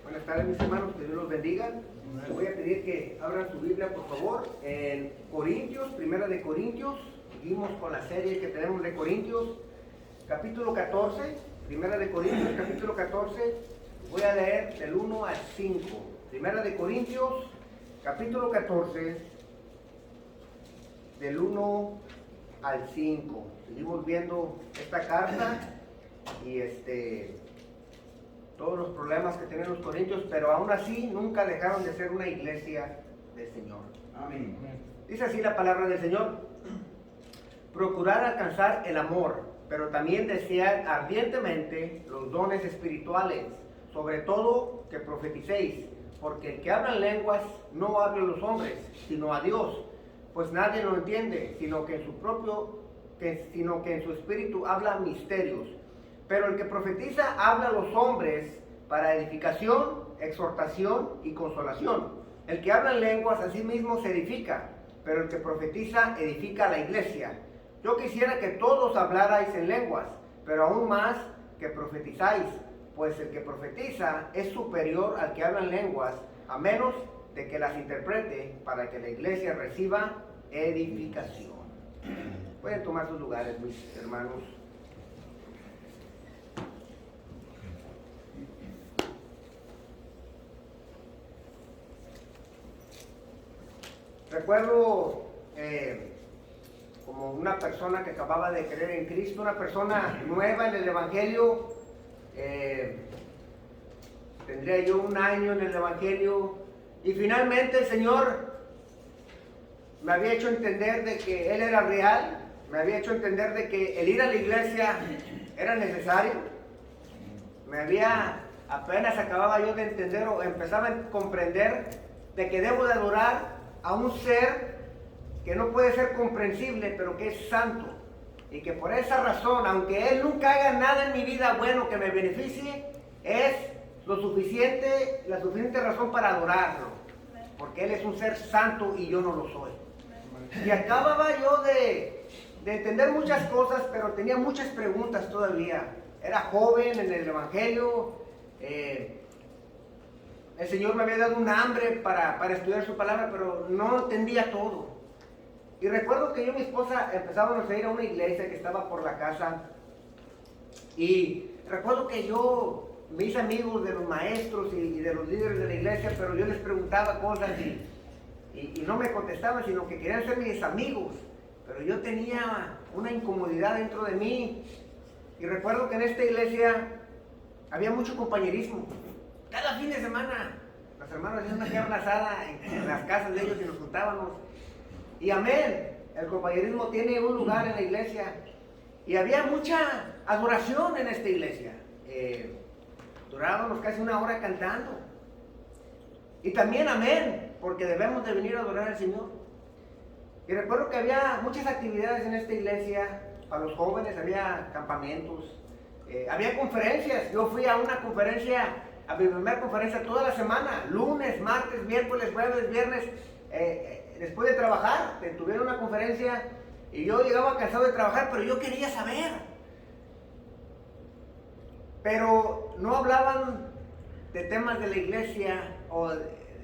Buenas tardes, mis hermanos, que Dios los bendiga. Les voy a pedir que abran su Biblia, por favor, en Corintios, Primera de Corintios. Seguimos con la serie que tenemos de Corintios, capítulo 14, Primera de Corintios, capítulo 14. Voy a leer del 1 al 5. Primera de Corintios, capítulo 14, del 1 al 5. Seguimos viendo esta carta y todos los problemas que tienen los corintios, pero aún así nunca dejaron de ser una iglesia del Señor. Amén. Dice así la palabra del Señor: procurar alcanzar el amor, pero también desear ardientemente los dones espirituales, sobre todo que profeticéis, porque el que habla en lenguas no habla a los hombres, sino a Dios, pues nadie lo entiende, sino que en su espíritu habla misterios. Pero el que profetiza habla a los hombres para edificación, exhortación y consolación. El que habla en lenguas a sí mismo se edifica, pero el que profetiza edifica a la iglesia. Yo quisiera que todos hablarais en lenguas, pero aún más que profetizáis, pues el que profetiza es superior al que habla en lenguas, a menos de que las interprete, para que la iglesia reciba edificación. Pueden tomar sus lugares, mis hermanos. Recuerdo como una persona que acababa de creer en Cristo, una persona nueva en el Evangelio. Tendría yo 1 año en el Evangelio y finalmente el Señor me había hecho entender de que Él era real, me había hecho entender de que el ir a la iglesia era necesario. Apenas acababa yo de entender o empezaba a comprender de que debo de adorar a un ser que no puede ser comprensible, pero que es santo, y que por esa razón, aunque Él nunca haga nada en mi vida bueno que me beneficie, es la suficiente razón para adorarlo, porque Él es un ser santo y yo no lo soy. Y acababa yo de entender muchas cosas, pero tenía muchas preguntas todavía. Era joven en el Evangelio. El Señor me había dado un hambre para estudiar su palabra, pero no entendía todo. Y recuerdo que yo y mi esposa empezábamos a ir a una iglesia que estaba por la casa. Y recuerdo que mis amigos de los maestros y de los líderes de la iglesia, pero yo les preguntaba cosas y no me contestaban, sino que querían ser mis amigos. Pero yo tenía una incomodidad dentro de mí. Y recuerdo que en esta iglesia había mucho compañerismo. Cada fin de semana los hermanos hacían una carne asada en las casas de ellos y nos juntábamos. Y amén, el compañerismo tiene un lugar en la iglesia. Y había mucha adoración en esta iglesia. Durábamos casi 1 hora cantando. Y también amén, porque debemos de venir a adorar al Señor. Y recuerdo que había muchas actividades en esta iglesia para los jóvenes, había campamentos, había conferencias. Yo fui a una conferencia, a mi primera conferencia toda la semana, lunes, martes, miércoles, jueves, viernes, después de trabajar, tuvieron una conferencia y yo llegaba cansado de trabajar, pero yo quería saber. Pero no hablaban de temas de la iglesia o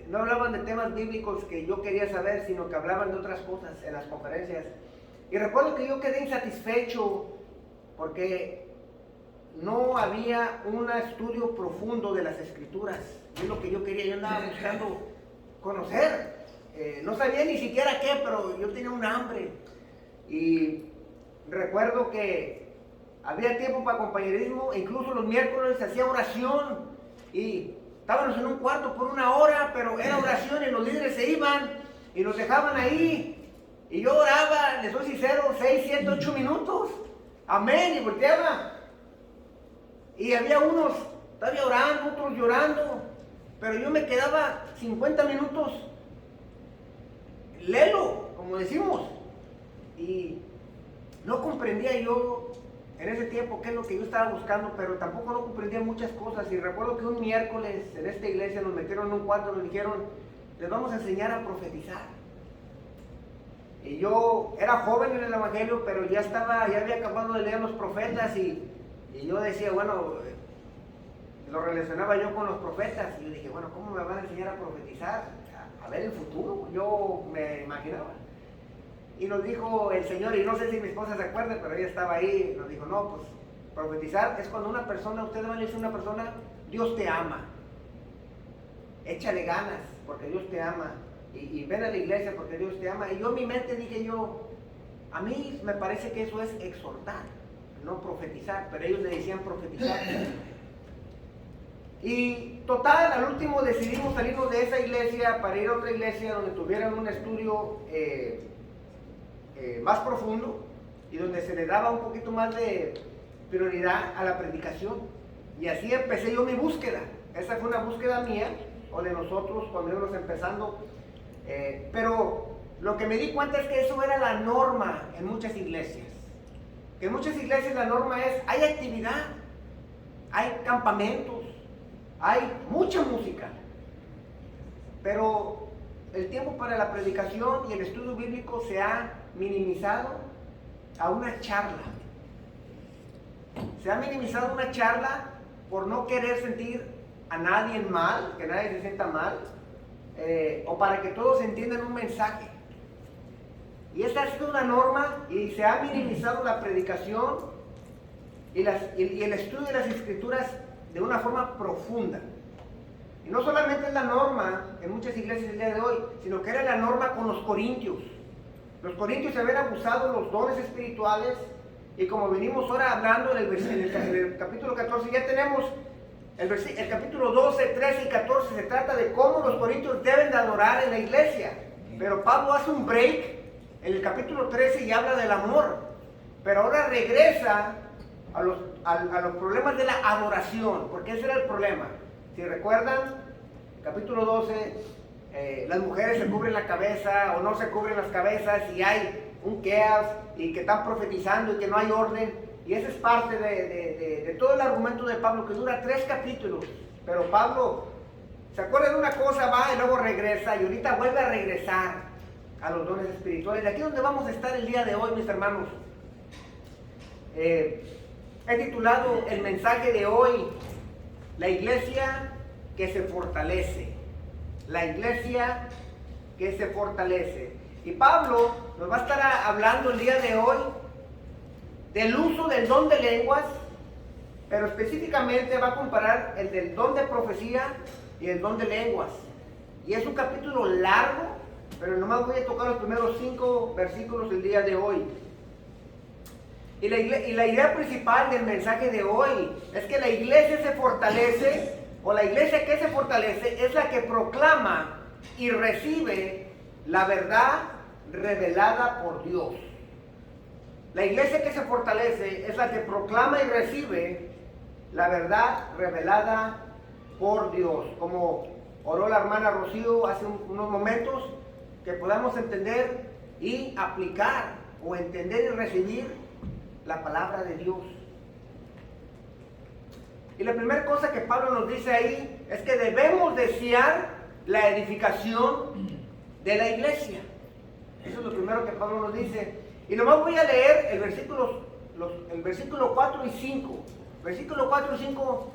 no hablaban de temas bíblicos que yo quería saber, sino que hablaban de otras cosas en las conferencias. Y recuerdo que yo quedé insatisfecho porque no había un estudio profundo de las escrituras. Es lo que yo quería, yo andaba buscando conocer. No sabía ni siquiera qué, pero yo tenía un hambre. Y recuerdo que había tiempo para compañerismo, e incluso los miércoles se hacía oración. Y estábamos en un cuarto por 1 hora, pero era oración y los líderes se iban y nos dejaban ahí. Y yo oraba, les soy sincero, 6, 7, 8 minutos. Amén, y volteaba. Y había unos todavía orando, otros llorando. Pero yo me quedaba 50 minutos lelo, como decimos. Y no comprendía yo en ese tiempo qué es lo que yo estaba buscando, pero tampoco no comprendía muchas cosas. Y recuerdo que un miércoles en esta iglesia nos metieron en un cuarto y nos dijeron: les vamos a enseñar a profetizar. Y yo era joven en el Evangelio, pero ya había acabado de leer los profetas y yo decía, bueno, lo relacionaba yo con los profetas. Y yo dije, bueno, ¿cómo me van a enseñar a profetizar? A ver el futuro. Yo me imaginaba. Y nos dijo el Señor, y no sé si mi esposa se acuerda, pero ella estaba ahí, nos dijo, no, pues profetizar es cuando una persona, ustedes van a decir a una persona, Dios te ama. Échale ganas, porque Dios te ama. Y ven a la iglesia porque Dios te ama. Y yo en mi mente dije yo, a mí me parece que eso es exhortar, no profetizar, pero ellos le decían profetizar. Y total, al último decidimos salirnos de esa iglesia para ir a otra iglesia donde tuvieran un estudio más profundo y donde se le daba un poquito más de prioridad a la predicación. Y así empecé yo mi búsqueda. Esa fue una búsqueda mía o de nosotros cuando íbamos empezando. Pero lo que me di cuenta es que eso era la norma en muchas iglesias. Que en muchas iglesias la norma es, hay actividad, hay campamentos, hay mucha música, pero el tiempo para la predicación y el estudio bíblico se ha minimizado a una charla. Se ha minimizado una charla por no querer sentir a nadie mal, que nadie se sienta mal, o para que todos entiendan un mensaje. Y esta ha sido una norma y se ha minimizado la predicación y el estudio de las escrituras de una forma profunda. Y no solamente es la norma en muchas iglesias el día de hoy, sino que era la norma con los corintios. Los corintios se habían abusado los dones espirituales y como venimos ahora hablando en el capítulo 14, ya tenemos el capítulo 12, 13 y 14, se trata de cómo los corintios deben de adorar en la iglesia. Pero Pablo hace un break en el capítulo 13 y habla del amor. Pero ahora regresa a los problemas de la adoración, porque ese era el problema. Si recuerdan, capítulo 12, las mujeres se cubren la cabeza o no se cubren las cabezas y hay un caos y que están profetizando y que no hay orden. Y esa es parte de todo el argumento de Pablo que dura 3 capítulos. Pero Pablo se acuerda de una cosa, va y luego regresa y ahorita vuelve a regresar a los dones espirituales. De aquí es donde vamos a estar el día de hoy, mis hermanos. He titulado el mensaje de hoy, la iglesia que se fortalece. La iglesia que se fortalece. Y Pablo nos va a estar hablando el día de hoy del uso del don de lenguas, pero específicamente va a comparar el del don de profecía y el don de lenguas. Y es un capítulo largo, pero nomás voy a tocar los primeros 5 versículos el día de hoy. Y la idea principal del mensaje de hoy es que la iglesia se fortalece, o la iglesia que se fortalece es la que proclama y recibe la verdad revelada por Dios. La iglesia que se fortalece es la que proclama y recibe la verdad revelada por Dios. Como oró la hermana Rocío hace unos momentos, que podamos entender y aplicar o entender y recibir la palabra de Dios. Y la primera cosa que Pablo nos dice ahí es que debemos desear la edificación de la iglesia. Eso es lo primero que Pablo nos dice. Y nomás voy a leer el versículo 4 y 5. Versículo 4 y 5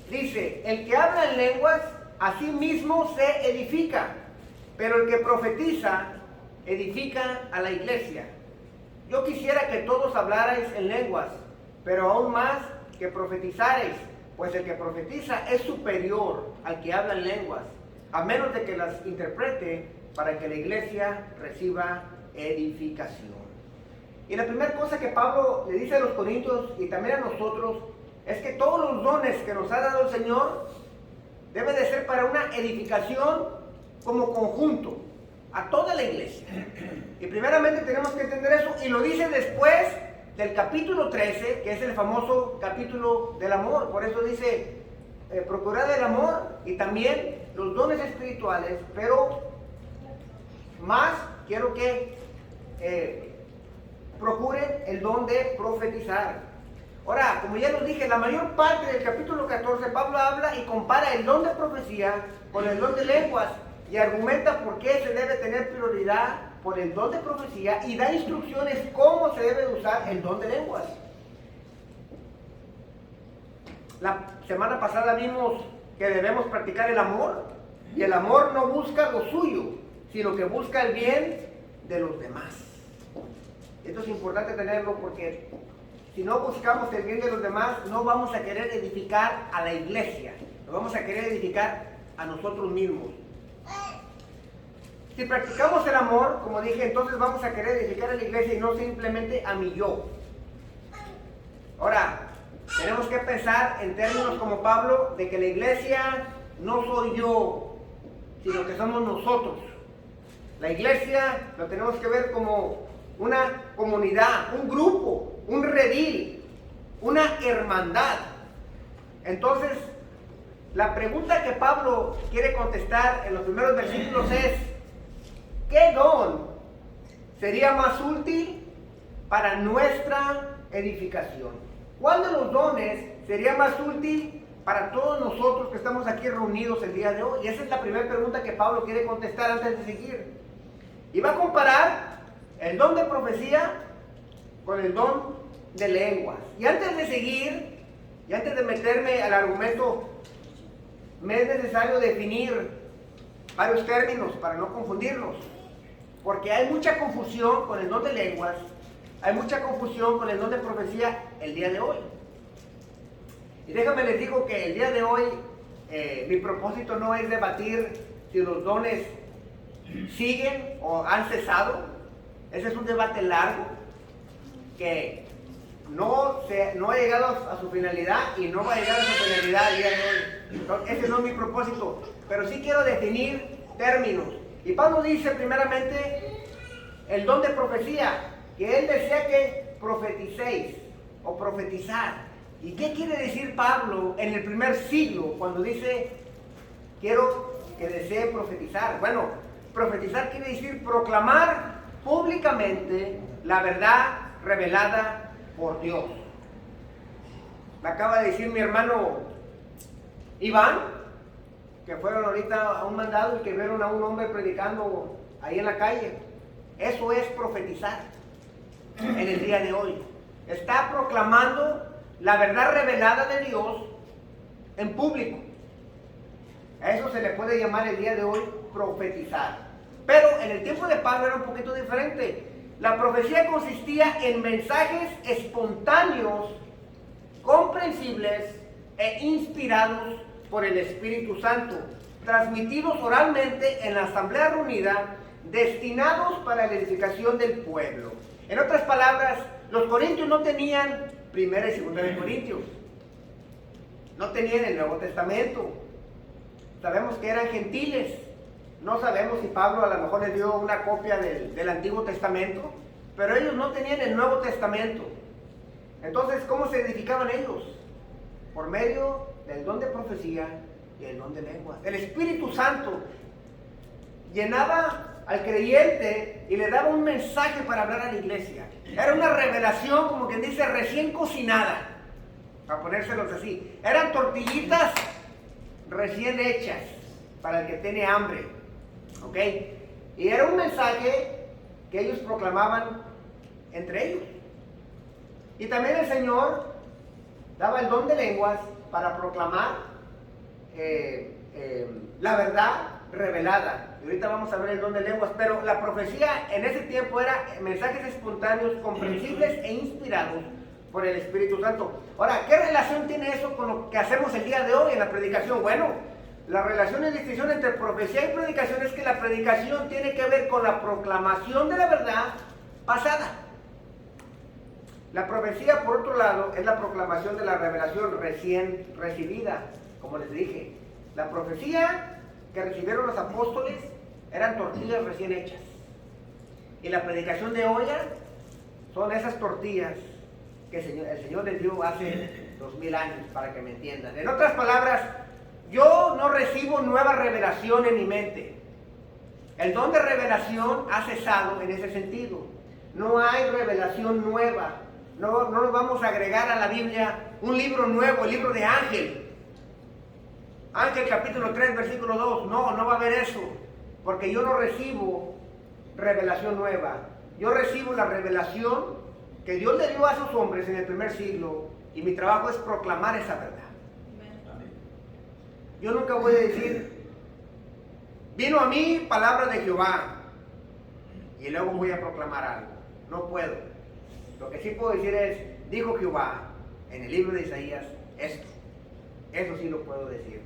dice: el que habla en lenguas a sí mismo se edifica, pero el que profetiza edifica a la iglesia. Yo quisiera que todos hablarais en lenguas, pero aún más que profetizareis, pues el que profetiza es superior al que habla en lenguas, a menos de que las interprete para que la iglesia reciba edificación. Y la primera cosa que Pablo le dice a los corintios y también a nosotros es que todos los dones que nos ha dado el Señor deben de ser para una edificación como conjunto, a toda la iglesia. Y primeramente tenemos que entender eso, y lo dice después del capítulo 13, que es el famoso capítulo del amor. Por eso dice, procurad el amor y también los dones espirituales, pero más quiero que procuren el don de profetizar. Ahora, como ya les dije, la mayor parte del capítulo 14, Pablo habla y compara el don de profecía con el don de lenguas y argumenta por qué se debe tener prioridad por el don de profecía y da instrucciones cómo se debe usar el don de lenguas. semana pasada vimos que debemos practicar el amor, y el amor no busca lo suyo, sino que busca el bien de los demás. Esto es importante tenerlo porque si no buscamos el bien de los demás, no vamos a querer edificar a la iglesia, nos vamos a querer edificar a nosotros mismos. Si practicamos el amor, como dije, entonces vamos a querer edificar a la iglesia y no simplemente a mi yo. Ahora, tenemos que pensar en términos como Pablo, de que la iglesia no soy yo, sino que somos nosotros. La iglesia lo tenemos que ver como una comunidad, un grupo, un redil, una hermandad. Entonces, la pregunta que Pablo quiere contestar en los primeros versículos es: ¿qué don sería más útil para nuestra edificación? ¿Cuál de los dones sería más útil para todos nosotros que estamos aquí reunidos el día de hoy? Y esa es la primera pregunta que Pablo quiere contestar antes de seguir. Y va a comparar el don de profecía con el don de lenguas. Y antes de seguir, y antes de meterme al argumento, me es necesario definir varios términos para no confundirnos. Porque hay mucha confusión con el don de lenguas, hay mucha confusión con el don de profecía el día de hoy. Y déjame les digo que el día de hoy mi propósito no es debatir si los dones siguen o han cesado. Ese es un debate largo que no ha llegado a su finalidad y no va a llegar a su finalidad el día de hoy. Entonces, ese no es mi propósito, pero sí quiero definir términos. Y Pablo dice primeramente el don de profecía, que él desea que profeticéis o profetizar. ¿Y qué quiere decir Pablo en el primer siglo cuando dice quiero que desee profetizar? Bueno, profetizar quiere decir proclamar públicamente la verdad revelada por Dios. Me acaba de decir mi hermano Iván que fueron ahorita a un mandado y que vieron a un hombre predicando ahí en la calle. Eso es profetizar en el día de hoy. Está proclamando la verdad revelada de Dios en público. A eso se le puede llamar el día de hoy profetizar. Pero en el tiempo de Pablo era un poquito diferente. La profecía consistía en mensajes espontáneos, comprensibles e inspirados por el Espíritu Santo, transmitidos oralmente en la asamblea reunida, destinados para la edificación del pueblo. En otras palabras, los corintios no tenían Primera y Segunda de Corintios, no tenían el Nuevo Testamento. Sabemos que eran gentiles. No sabemos si Pablo a lo mejor les dio una copia del Antiguo Testamento, pero ellos no tenían el Nuevo Testamento. Entonces, ¿cómo se edificaban ellos? Por medio del don de profecía y el don de lenguas. El Espíritu Santo llenaba al creyente y le daba un mensaje para hablar a la iglesia. Era una revelación, como quien dice, recién cocinada, para ponérselos así. Eran tortillitas recién hechas para el que tiene hambre, ¿ok? Y era un mensaje que ellos proclamaban entre ellos. Y también el Señor daba el don de lenguas para proclamar la verdad revelada. Y ahorita vamos a ver el don de lenguas, pero la profecía en ese tiempo era mensajes espontáneos, comprensibles e inspirados por el Espíritu Santo. Ahora, ¿qué relación tiene eso con lo que hacemos el día de hoy en la predicación? Bueno, la relación y distinción entre profecía y predicación es que la predicación tiene que ver con la proclamación de la verdad pasada. La profecía, por otro lado, es la proclamación de la revelación recién recibida, como les dije. La profecía que recibieron los apóstoles eran tortillas recién hechas. Y la predicación de olla son esas tortillas que el Señor les dio hace 2000 años, para que me entiendan. En otras palabras, yo no recibo nueva revelación en mi mente. El don de revelación ha cesado en ese sentido. No hay revelación nueva. No nos vamos a agregar a la Biblia un libro nuevo, el libro de Ángel. Ángel capítulo 3, versículo 2. No va a haber eso. Porque yo no recibo revelación nueva. Yo recibo la revelación que Dios le dio a sus hombres en el primer siglo. Y mi trabajo es proclamar esa verdad. yo nunca voy a decir, vino a mí palabra de Jehová, y luego voy a proclamar algo. No puedo. Lo que sí puedo decir es, dijo Jehová en el libro de Isaías esto. Eso sí lo puedo decir.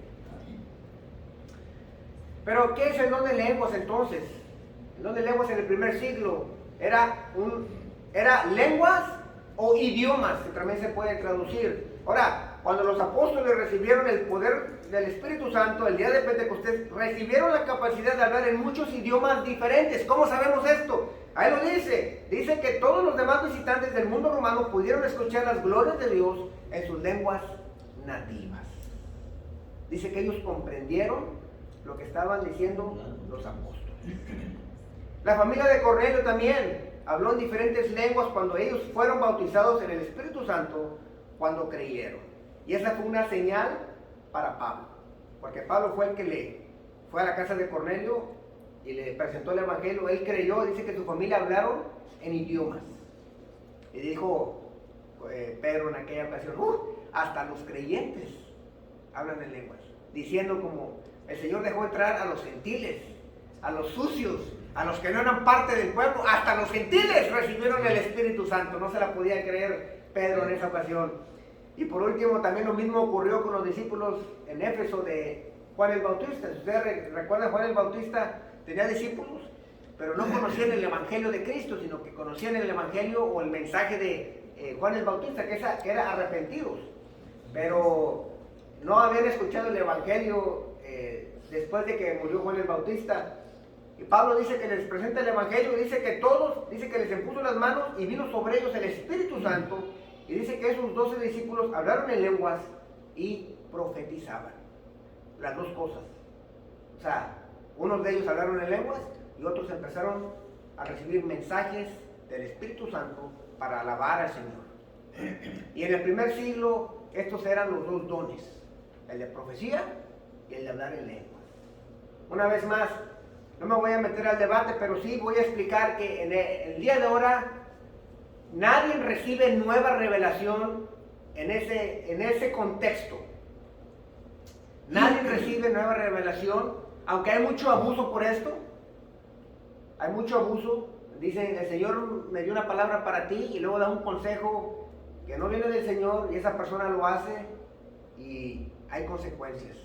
Pero ¿qué es el don de lenguas entonces? El don de lenguas en el primer siglo era lenguas o idiomas, que también se puede traducir. Ahora, cuando los apóstoles recibieron el poder del Espíritu Santo, el día de Pentecostés, recibieron la capacidad de hablar en muchos idiomas diferentes. ¿Cómo sabemos esto? Ahí lo dice. Dice que todos los demás visitantes del mundo romano pudieron escuchar las glorias de Dios en sus lenguas nativas. Dice que ellos comprendieron lo que estaban diciendo los apóstoles. La familia de Cornelio también habló en diferentes lenguas cuando ellos fueron bautizados en el Espíritu Santo, cuando creyeron. Y esa fue una señal para Pablo, porque Pablo fue el que le fue a la casa de Cornelio y le presentó el evangelio. Él creyó, dice que su familia hablaron en idiomas. Y dijo Pedro en aquella ocasión, hasta los creyentes hablan en lenguas, diciendo como el Señor dejó entrar a los gentiles, a los sucios, a los que no eran parte del pueblo, hasta los gentiles recibieron el Espíritu Santo. No se la podía creer Pedro en esa ocasión. Y por último, también lo mismo ocurrió con los discípulos en Éfeso de Juan el Bautista. Si ustedes recuerdan, Juan el Bautista tenía discípulos, pero no conocían el Evangelio de Cristo, sino que conocían el Evangelio o el mensaje de Juan el Bautista, que era arrepentidos. Pero no habían escuchado el Evangelio después de que murió Juan el Bautista. Y Pablo dice que les presenta el Evangelio, dice que les impuso las manos y vino sobre ellos el Espíritu Santo, y dice que esos 12 discípulos hablaron en lenguas y profetizaban. Las dos cosas. O sea, unos de ellos hablaron en lenguas y otros empezaron a recibir mensajes del Espíritu Santo para alabar al Señor. Y en el primer siglo estos eran los dos dones, el de profecía y el de hablar en lenguas. Una vez más, no me voy a meter al debate, pero sí voy a explicar que en el día de ahora nadie recibe nueva revelación en ese contexto. Nadie recibe nueva revelación, aunque hay mucho abuso por esto. Hay mucho abuso. Dicen, el Señor me dio una palabra para ti, y luego da un consejo que no viene del Señor, y esa persona lo hace, y hay consecuencias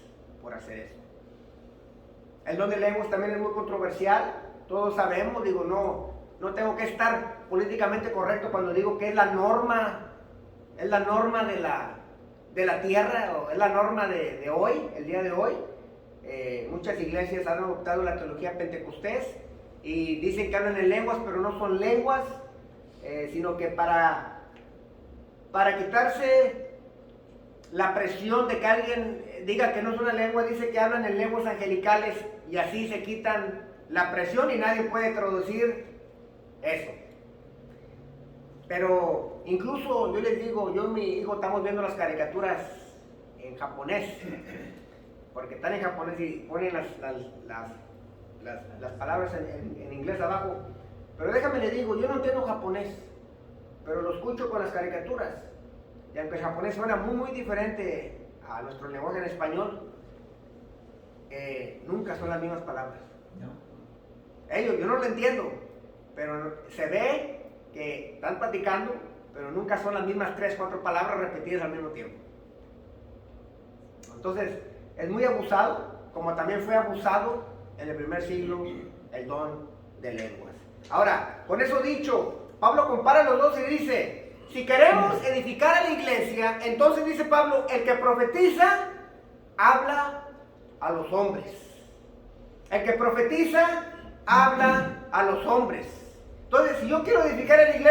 por hacer eso. El don de lenguas también es muy controversial, todos sabemos, no tengo que estar políticamente correcto cuando digo que es la norma de la tierra, o es la norma de hoy, el día de hoy. Muchas iglesias han adoptado la teología pentecostés y dicen que hablan en lenguas, pero no son lenguas, sino que para quitarse la presión de que alguien diga que no es una lengua, dice que hablan en lenguas angelicales, y así se quitan la presión y nadie puede traducir eso. Pero incluso yo les digo, yo y mi hijo estamos viendo las caricaturas en japonés, porque están en japonés y ponen las palabras en inglés abajo. Pero déjame le digo, yo no entiendo japonés, pero lo escucho con las caricaturas. Y aunque el japonés suena muy diferente a nuestro lenguaje en español, nunca son las mismas palabras. No. Yo no lo entiendo, pero se ve que están platicando, pero nunca son las mismas 3, 4 palabras repetidas al mismo tiempo. Entonces, es muy abusado, como también fue abusado en el primer siglo el don de lenguas. Ahora, con eso dicho, Pablo compara los dos y dice, si queremos edificar a la iglesia, entonces dice Pablo, el que profetiza, habla a los hombres. El que profetiza, habla a los hombres. Entonces, si yo quiero edificar en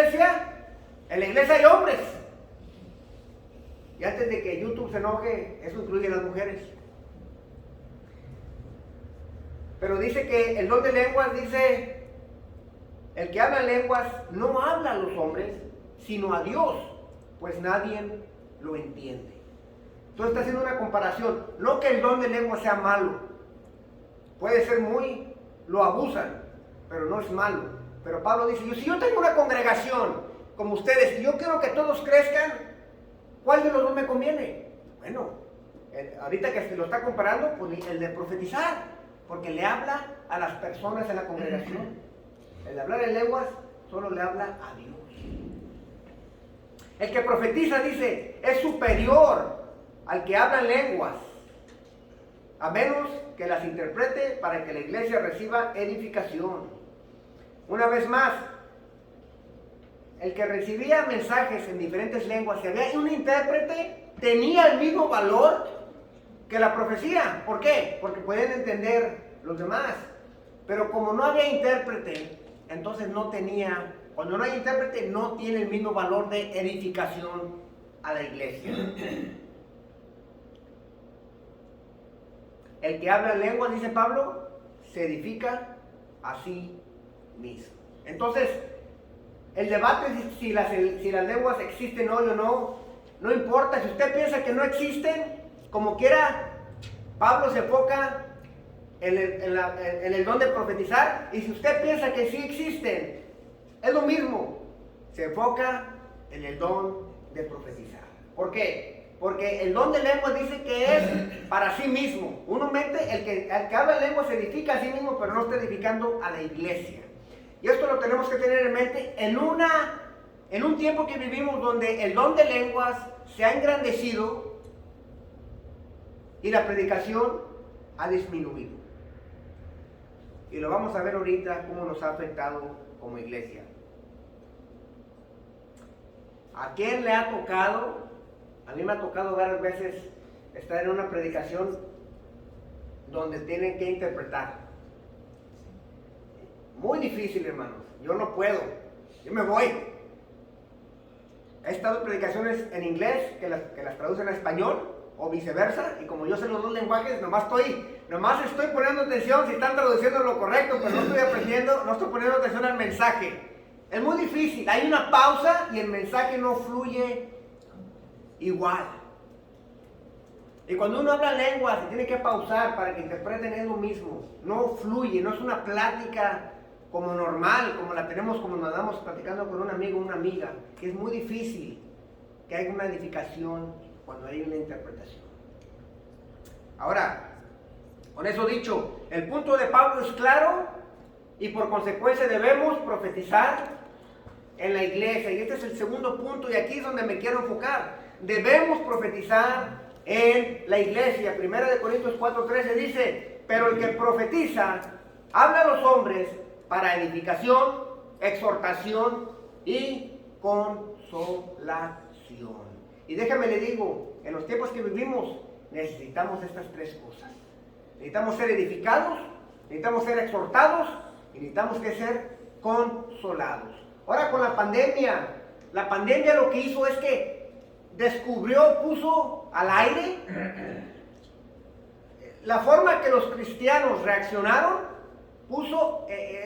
la iglesia hay hombres. Y antes de que YouTube se enoje, eso incluye a las mujeres. Pero dice que el don de lenguas, dice, el que habla en lenguas no habla a los hombres, sino a Dios, pues nadie lo entiende. Entonces está haciendo una comparación. No que el don de lengua sea malo. Puede ser lo abusan, pero no es malo. Pero Pablo dice, si yo tengo una congregación como ustedes y yo quiero que todos crezcan, ¿cuál de los dos me conviene? Bueno, ahorita que se lo está comparando, pues el de profetizar, porque le habla a las personas en la congregación. El de hablar en lenguas solo le habla a Dios. El que profetiza, dice, es superior al que habla en lenguas, a menos que las interprete para que la iglesia reciba edificación. Una vez más, el que recibía mensajes en diferentes lenguas, si había un intérprete, tenía el mismo valor que la profecía. ¿Por qué? Porque podían entender los demás. Pero como no había intérprete, entonces no tenía, cuando no hay intérprete, no tiene el mismo valor de edificación a la iglesia. El que habla lenguas, dice Pablo, se edifica a sí mismo. Entonces, el debate es si las lenguas existen hoy o no, no importa. Si usted piensa que no existen, como quiera, Pablo se enfoca en el don de profetizar. Y si usted piensa que sí existen, es lo mismo, se enfoca en el don de profetizar. ¿Por qué? Porque el don de lenguas dice que es para sí mismo. Uno mete, el que habla lenguas se edifica a sí mismo, pero no está edificando a la iglesia. Y esto lo tenemos que tener en mente en un tiempo que vivimos donde el don de lenguas se ha engrandecido y la predicación ha disminuido. Y lo vamos a ver ahorita cómo nos ha afectado como iglesia. ¿A quién le ha tocado? A mí me ha tocado varias veces estar en una predicación donde tienen que interpretar. Muy difícil, hermanos. Yo no puedo. Yo me voy. He estado en predicaciones en inglés que las traducen a español o viceversa, y como yo sé los dos lenguajes, nomás estoy poniendo atención si están traduciendo lo correcto, pero no estoy aprendiendo, no estoy poniendo atención al mensaje. Es muy difícil. Hay una pausa y el mensaje no fluye igual. Y cuando uno habla lenguas y tiene que pausar para que interpreten, es lo mismo. No fluye, no es una plática como normal, como la tenemos, como nos andamos platicando con un amigo o una amiga, que es muy difícil que haya una edificación cuando hay una interpretación. Ahora, con eso dicho, el punto de Pablo es claro y por consecuencia debemos profetizar en la iglesia. Y este es el segundo punto y aquí es donde me quiero enfocar. Debemos profetizar en la iglesia. 1 Corintios 4:13 dice, pero el que profetiza habla a los hombres para edificación, exhortación y consolación. Y déjame le digo, en los tiempos que vivimos necesitamos estas tres cosas. Necesitamos ser edificados, necesitamos ser exhortados y necesitamos que ser consolados. Ahora con la pandemia lo que hizo es que puso al aire la forma que los cristianos reaccionaron,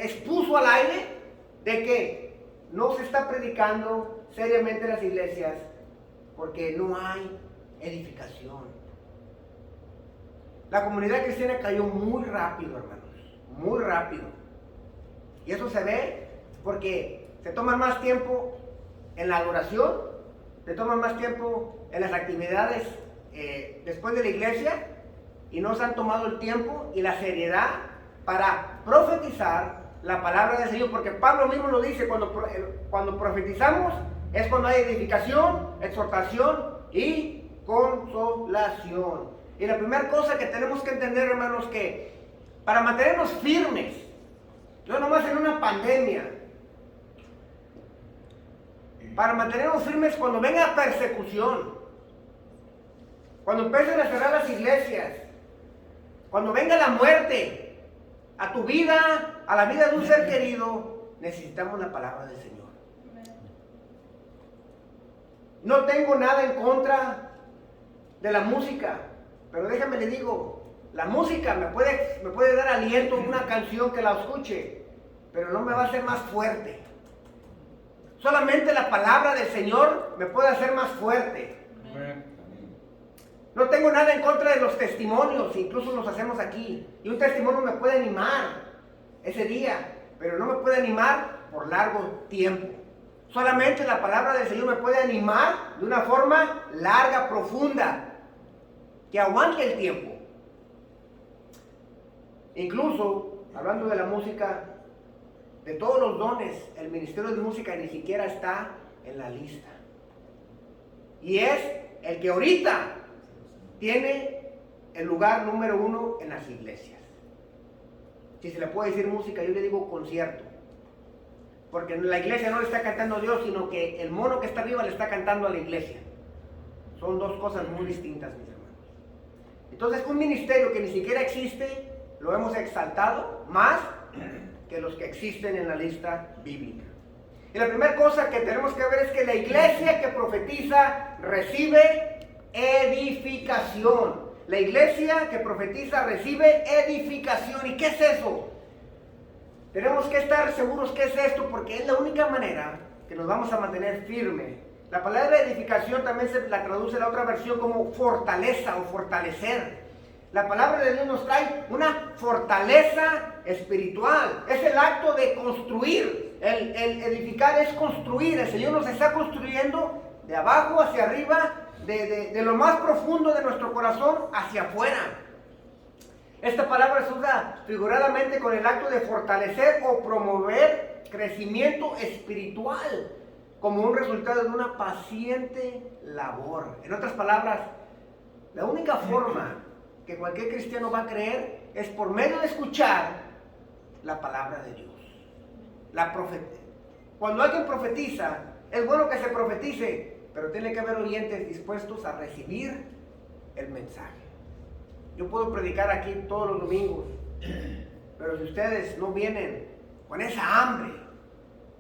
expuso al aire de que no se está predicando seriamente en las iglesias porque no hay edificación. La comunidad cristiana cayó muy rápido, hermanos, muy rápido. Y eso se ve porque se toman más tiempo en la adoración, se toman más tiempo en las actividades después de la iglesia y no se han tomado el tiempo y la seriedad para profetizar la palabra del Señor, porque Pablo mismo lo dice, cuando profetizamos es cuando hay edificación, exhortación y consolación. Y la primera cosa que tenemos que entender, hermanos, que para mantenernos firmes, no nomás en una pandemia, para mantenernos firmes cuando venga persecución, cuando empiecen a cerrar las iglesias, cuando venga la muerte a tu vida, a la vida de un ser querido, necesitamos la palabra del Señor. No tengo nada en contra de la música, pero déjame le digo, la música me puede dar aliento en una canción que la escuche, pero no me va a hacer más fuerte. Solamente la palabra del Señor me puede hacer más fuerte. No tengo nada en contra de los testimonios, incluso los hacemos aquí. Y un testimonio me puede animar ese día, pero no me puede animar por largo tiempo. Solamente la palabra del Señor me puede animar de una forma larga, profunda, que aguante el tiempo. Incluso, hablando de la música, de todos los dones, el ministerio de música ni siquiera está en la lista. Y es el que ahorita tiene el lugar número 1 en las iglesias. Si se le puede decir música, yo le digo concierto. Porque la iglesia no le está cantando a Dios, sino que el mono que está arriba le está cantando a la iglesia. Son dos cosas muy distintas, mis hermanos. Entonces, un ministerio que ni siquiera existe, lo hemos exaltado más que los que existen en la lista bíblica. Y la primera cosa que tenemos que ver es que la iglesia que profetiza recibe edificación. La iglesia que profetiza recibe edificación. ¿Y qué es eso? Tenemos que estar seguros que es esto, porque es la única manera que nos vamos a mantener firmes. La palabra edificación también se la traduce en la otra versión como fortaleza o fortalecer. La palabra de Dios nos trae una fortaleza espiritual. Es el acto de construir. El edificar es construir. El Señor nos está construyendo de abajo hacia arriba, de lo más profundo de nuestro corazón hacia afuera. Esta palabra se usa figuradamente con el acto de fortalecer o promover crecimiento espiritual como un resultado de una paciente labor. En otras palabras, la única forma que cualquier cristiano va a creer es por medio de escuchar la palabra de Dios. Cuando alguien profetiza, es bueno que se profetice, pero tiene que haber oyentes dispuestos a recibir el mensaje. Yo puedo predicar aquí todos los domingos, pero si ustedes no vienen con esa hambre,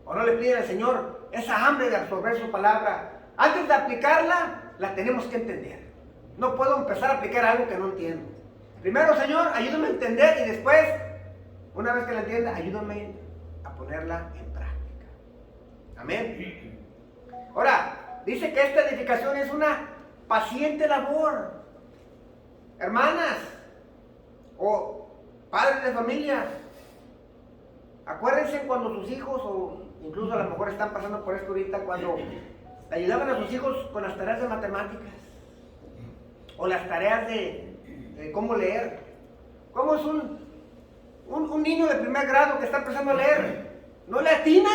o no le piden al Señor esa hambre de absorber su palabra, antes de aplicarla, la tenemos que entender. No puedo empezar a aplicar algo que no entiendo. Primero, Señor, ayúdame a entender, y después, una vez que la entienda, ayúdame a ponerla en práctica. Amén. Ahora, dice que esta edificación es una paciente labor. Hermanas o padres de familia, acuérdense cuando sus hijos, o incluso a lo mejor están pasando por esto ahorita, cuando ayudaban a sus hijos con las tareas de matemáticas o las tareas de cómo leer. ¿Cómo es un niño de primer grado que está empezando a leer? No le atina.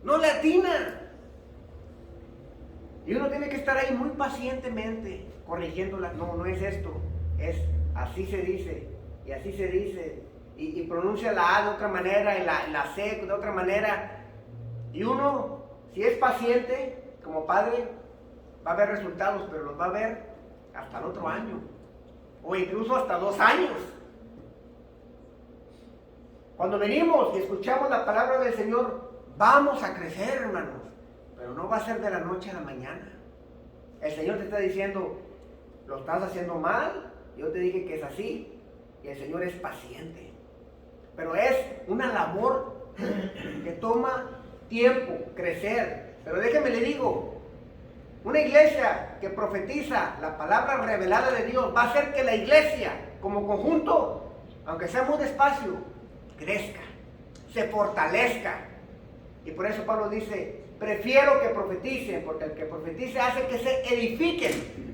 No le atina. Y uno tiene que estar ahí muy pacientemente corrigiéndola. No es esto, es así se dice, y así se dice, y pronuncia la A de otra manera, y la C de otra manera. Y uno, si es paciente como padre, va a ver resultados, pero los va a ver hasta el otro año, o incluso hasta 2 años. Cuando venimos y escuchamos la palabra del Señor, vamos a crecer, hermanos. Pero no va a ser de la noche a la mañana. El Señor te está diciendo, lo estás haciendo mal, yo te dije que es así, y el Señor es paciente. Pero es una labor que toma tiempo, crecer. Pero déjeme le digo, una iglesia que profetiza la palabra revelada de Dios va a hacer que la iglesia como conjunto, aunque sea muy despacio, crezca, se fortalezca. Y por eso Pablo dice, prefiero que profeticen, porque el que profetice hace que se edifiquen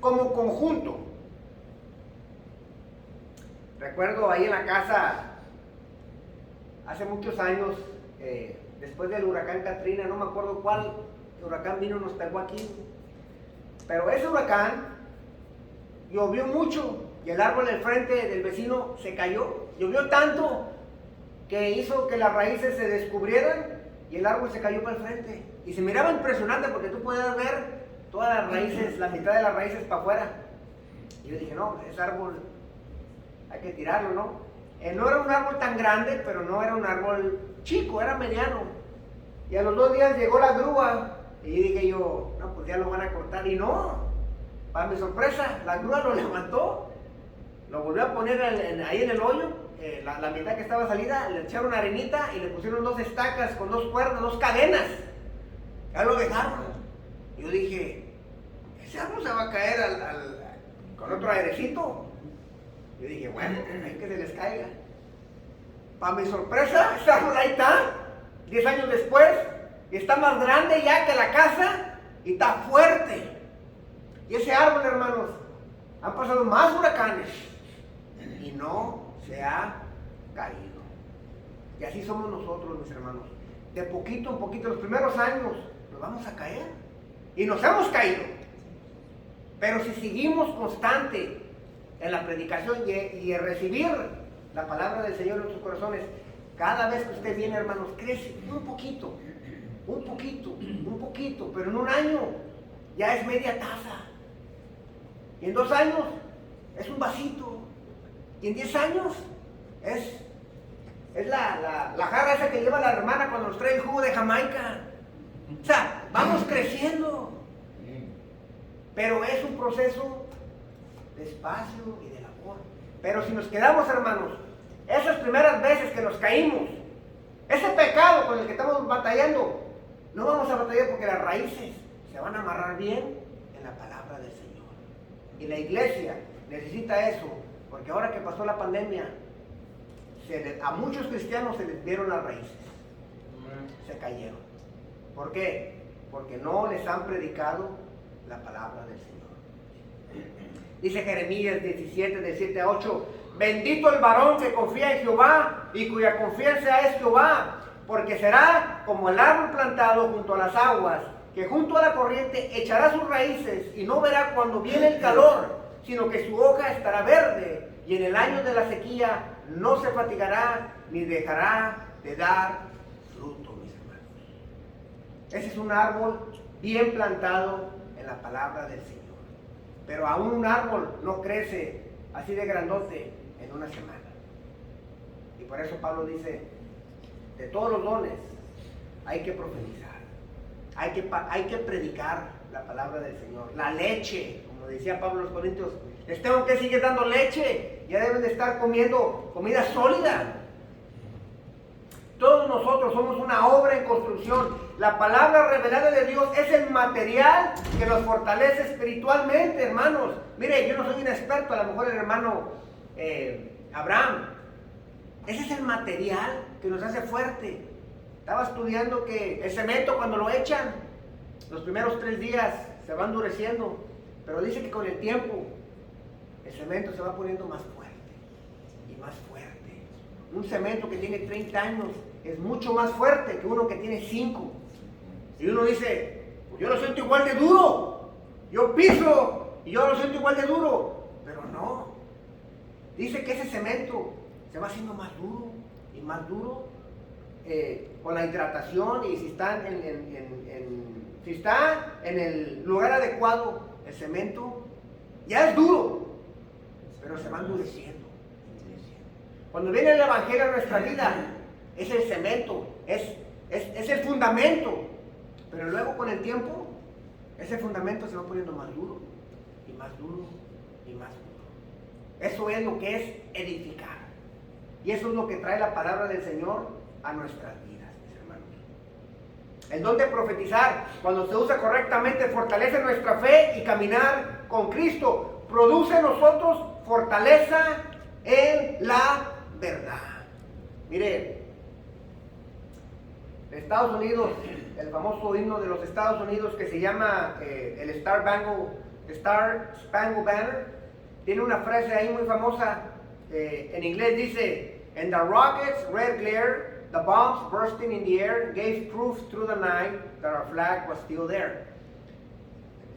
como conjunto. Recuerdo ahí en la casa, hace muchos años, después del huracán Katrina, no me acuerdo cuál huracán vino y nos pegó aquí, pero ese huracán llovió mucho y el árbol del frente del vecino se cayó. Llovió tanto que hizo que las raíces se descubrieran y el árbol se cayó para el frente. Y se miraba impresionante porque tú podías ver todas las raíces, la mitad de las raíces para afuera. Y yo dije, no, ese árbol hay que tirarlo, ¿no? No era un árbol tan grande, pero no era un árbol chico, era mediano. Y a los 2 días llegó la grúa y dije yo, no, pues ya lo van a cortar. Y no, para mi sorpresa, la grúa lo levantó, lo volvió a poner ahí en el hoyo, la mitad que estaba salida, le echaron arenita y le pusieron 2 estacas con 2 cuerdas, 2 cadenas. Ya lo dejaron. Yo dije, ese árbol se va a caer con otro airecito. Yo dije, bueno, hay que se les caiga. Para mi sorpresa, ese árbol ahí está, 10 años después, y está más grande ya que la casa, y está fuerte. Y ese árbol, hermanos, han pasado más huracanes y no se ha caído. Y así somos nosotros, mis hermanos. De poquito en poquito, los primeros años, nos vamos a caer. Y nos hemos caído. Pero si seguimos constante en la predicación y en recibir la palabra del Señor en nuestros corazones, cada vez que usted viene, hermanos, crece un poquito, pero en un año ya es media taza. Y en 2 años es un vasito. Y en 10 años es la jarra esa que lleva la hermana cuando nos trae el jugo de Jamaica. O sea, vamos creciendo. Pero es un proceso despacio y de labor. Pero si nos quedamos, hermanos, esas primeras veces que nos caímos, ese pecado con el que estamos batallando, no vamos a batallar porque las raíces se van a amarrar bien en la palabra del Señor. Y la iglesia necesita eso, porque ahora que pasó la pandemia, a muchos cristianos se les vieron las raíces, se cayeron. ¿Por qué? Porque no les han predicado la palabra del Señor. Dice Jeremías 17, de 7 a 8, bendito el varón que confía en Jehová y cuya confianza es Jehová, porque será como el árbol plantado junto a las aguas, que junto a la corriente echará sus raíces y no verá cuando viene el calor, sino que su hoja estará verde, y en el año de la sequía no se fatigará ni dejará de dar fruto, mis hermanos. Ese es un árbol bien plantado en la palabra del Señor. Pero aún un árbol no crece así de grandote en una semana. Y por eso Pablo dice, de todos los dones hay que profetizar, hay que predicar la palabra del Señor. La leche, como decía Pablo a los Corintios, les tengo que seguir dando leche, ya deben de estar comiendo comida sólida. Todos nosotros somos una obra en construcción. La palabra revelada de Dios es el material que nos fortalece espiritualmente, hermanos. Mire, yo no soy un experto, a lo mejor el hermano Abraham. Ese es el material que nos hace fuerte. Estaba estudiando que el cemento, cuando lo echan, los primeros 3 días se va endureciendo, pero dice que con el tiempo el cemento se va poniendo más fuerte y más fuerte. Un cemento que tiene 30 años es mucho más fuerte que uno que tiene 5. Y uno dice, pues yo lo siento igual de duro, yo piso y yo lo siento igual de duro, pero no. Dice que ese cemento se va haciendo más duro y más duro con la hidratación, y si está en el lugar adecuado el cemento, ya es duro, pero se va endureciendo. Cuando viene el Evangelio a nuestra vida, es el cemento, es el fundamento, pero luego con el tiempo ese fundamento se va poniendo más duro y más duro y más duro. Eso es lo que es edificar, y eso es lo que trae la palabra del Señor a nuestras vidas, mis hermanos. El don de profetizar, cuando se usa correctamente, fortalece nuestra fe y caminar con Cristo. Produce en nosotros fortaleza en la verdad. Mire, Estados Unidos, el famoso himno de los Estados Unidos que se llama el Star Spangled Banner, tiene una frase ahí muy famosa. En inglés dice, and the rockets red glare, the bombs bursting in the air gave proof through the night that our flag was still there.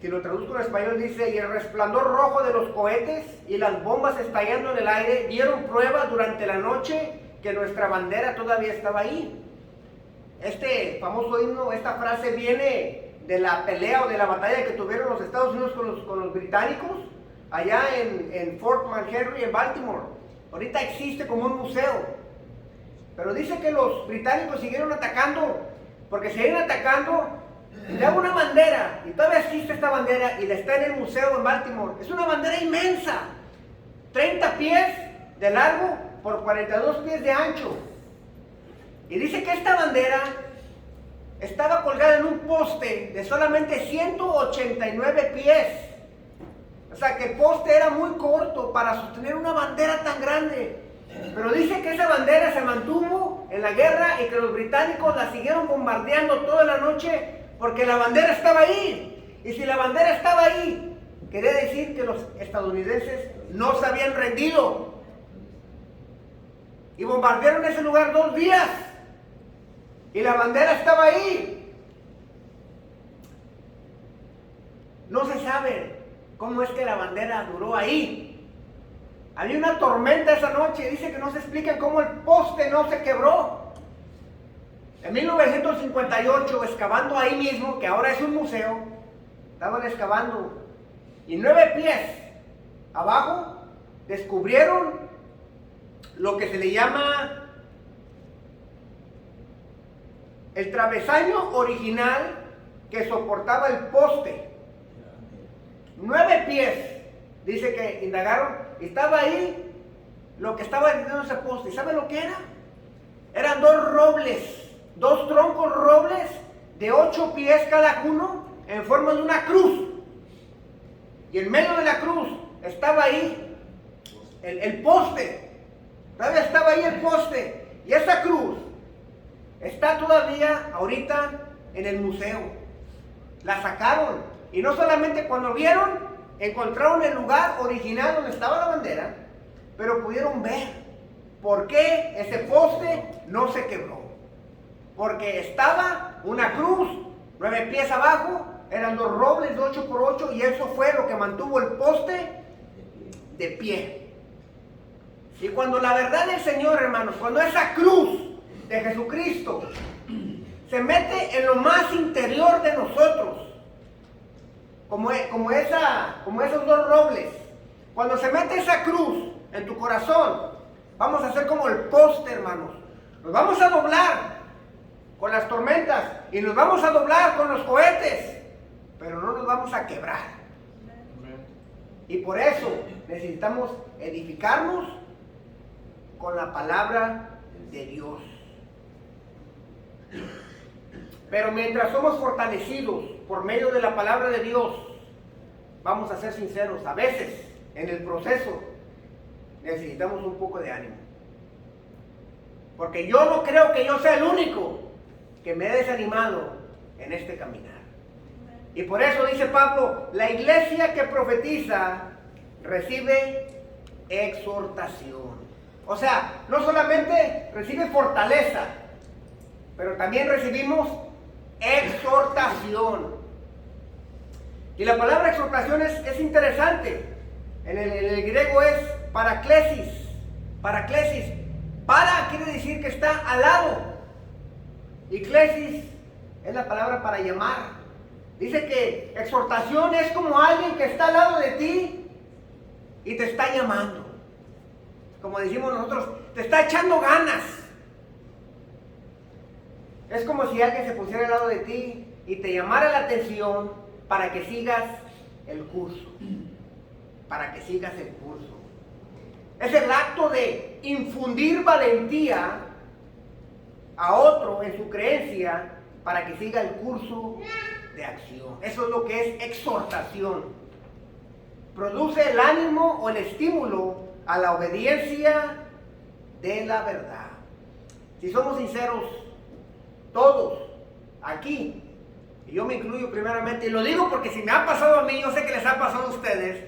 Si lo traduzco en español dice, y el resplandor rojo de los cohetes y las bombas estallando en el aire dieron prueba durante la noche que nuestra bandera todavía estaba ahí. Este famoso himno, esta frase viene de la pelea o de la batalla que tuvieron los Estados Unidos con los británicos allá en Fort McHenry, en Baltimore. Ahorita existe como un museo, pero dice que los británicos siguieron atacando, porque siguen atacando. Le hago una bandera, y todavía existe esta bandera, y la está en el museo en Baltimore. Es una bandera inmensa, 30 pies de largo por 42 pies de ancho. Y dice que esta bandera estaba colgada en un poste de solamente 189 pies. O sea que el poste era muy corto para sostener una bandera tan grande. Pero dice que esa bandera se mantuvo en la guerra y que los británicos la siguieron bombardeando toda la noche porque la bandera estaba ahí. Y si la bandera estaba ahí, quería decir que los estadounidenses no se habían rendido. Y bombardearon ese lugar 2 días. Y la bandera estaba ahí. No se sabe cómo es que la bandera duró ahí. Había una tormenta esa noche. Dice que no se explica cómo el poste no se quebró. En 1958, excavando ahí mismo, que ahora es un museo, estaban excavando. Y 9 pies abajo descubrieron lo que se le llama el travesaño original que soportaba el poste. 9 pies, dice que indagaron, y estaba ahí lo que estaba en ese poste. ¿Y saben lo que era? Eran 2 robles, 2 troncos robles de 8 pies cada uno en forma de una cruz. Y en medio de la cruz estaba ahí el poste. Todavía estaba ahí el poste. Y esa cruz está todavía ahorita en el museo. La sacaron. Y no solamente cuando vieron, encontraron el lugar original donde estaba la bandera, pero pudieron ver por qué ese poste no se quebró. Porque estaba una cruz, 9 pies abajo, eran 2 robles de 8 por 8, y eso fue lo que mantuvo el poste de pie. Y cuando la verdad del Señor, hermanos, cuando esa cruz de Jesucristo se mete en lo más interior de nosotros, como esos 2 robles, cuando se mete esa cruz en tu corazón, vamos a hacer como el poste, hermanos. Nos vamos a doblar con las tormentas y nos vamos a doblar con los cohetes, pero no nos vamos a quebrar. Y por eso necesitamos edificarnos con la palabra de Dios. Pero mientras somos fortalecidos por medio de la palabra de Dios, vamos a ser sinceros, a veces en el proceso necesitamos un poco de ánimo. Porque yo no creo que yo sea el único que me he desanimado en este caminar. Y por eso dice Pablo, la iglesia que profetiza recibe exhortación. O sea, no solamente recibe fortaleza, pero también recibimos exhortación. Y la palabra exhortación es interesante. En el griego es paraklesis. Paraklesis. Para quiere decir que está al lado. Y klesis es la palabra para llamar. Dice que exhortación es como alguien que está al lado de ti y te está llamando. Como decimos nosotros, te está echando ganas. Es como si alguien se pusiera al lado de ti y te llamara la atención para que sigas el curso. Para que sigas el curso. Es el acto de infundir valentía a otro en su creencia para que siga el curso de acción. Eso es lo que es exhortación. Produce el ánimo o el estímulo a la obediencia de la verdad. Si somos sinceros, todos aquí, y yo me incluyo primeramente, y lo digo porque si me ha pasado a mí, yo sé que les ha pasado a ustedes,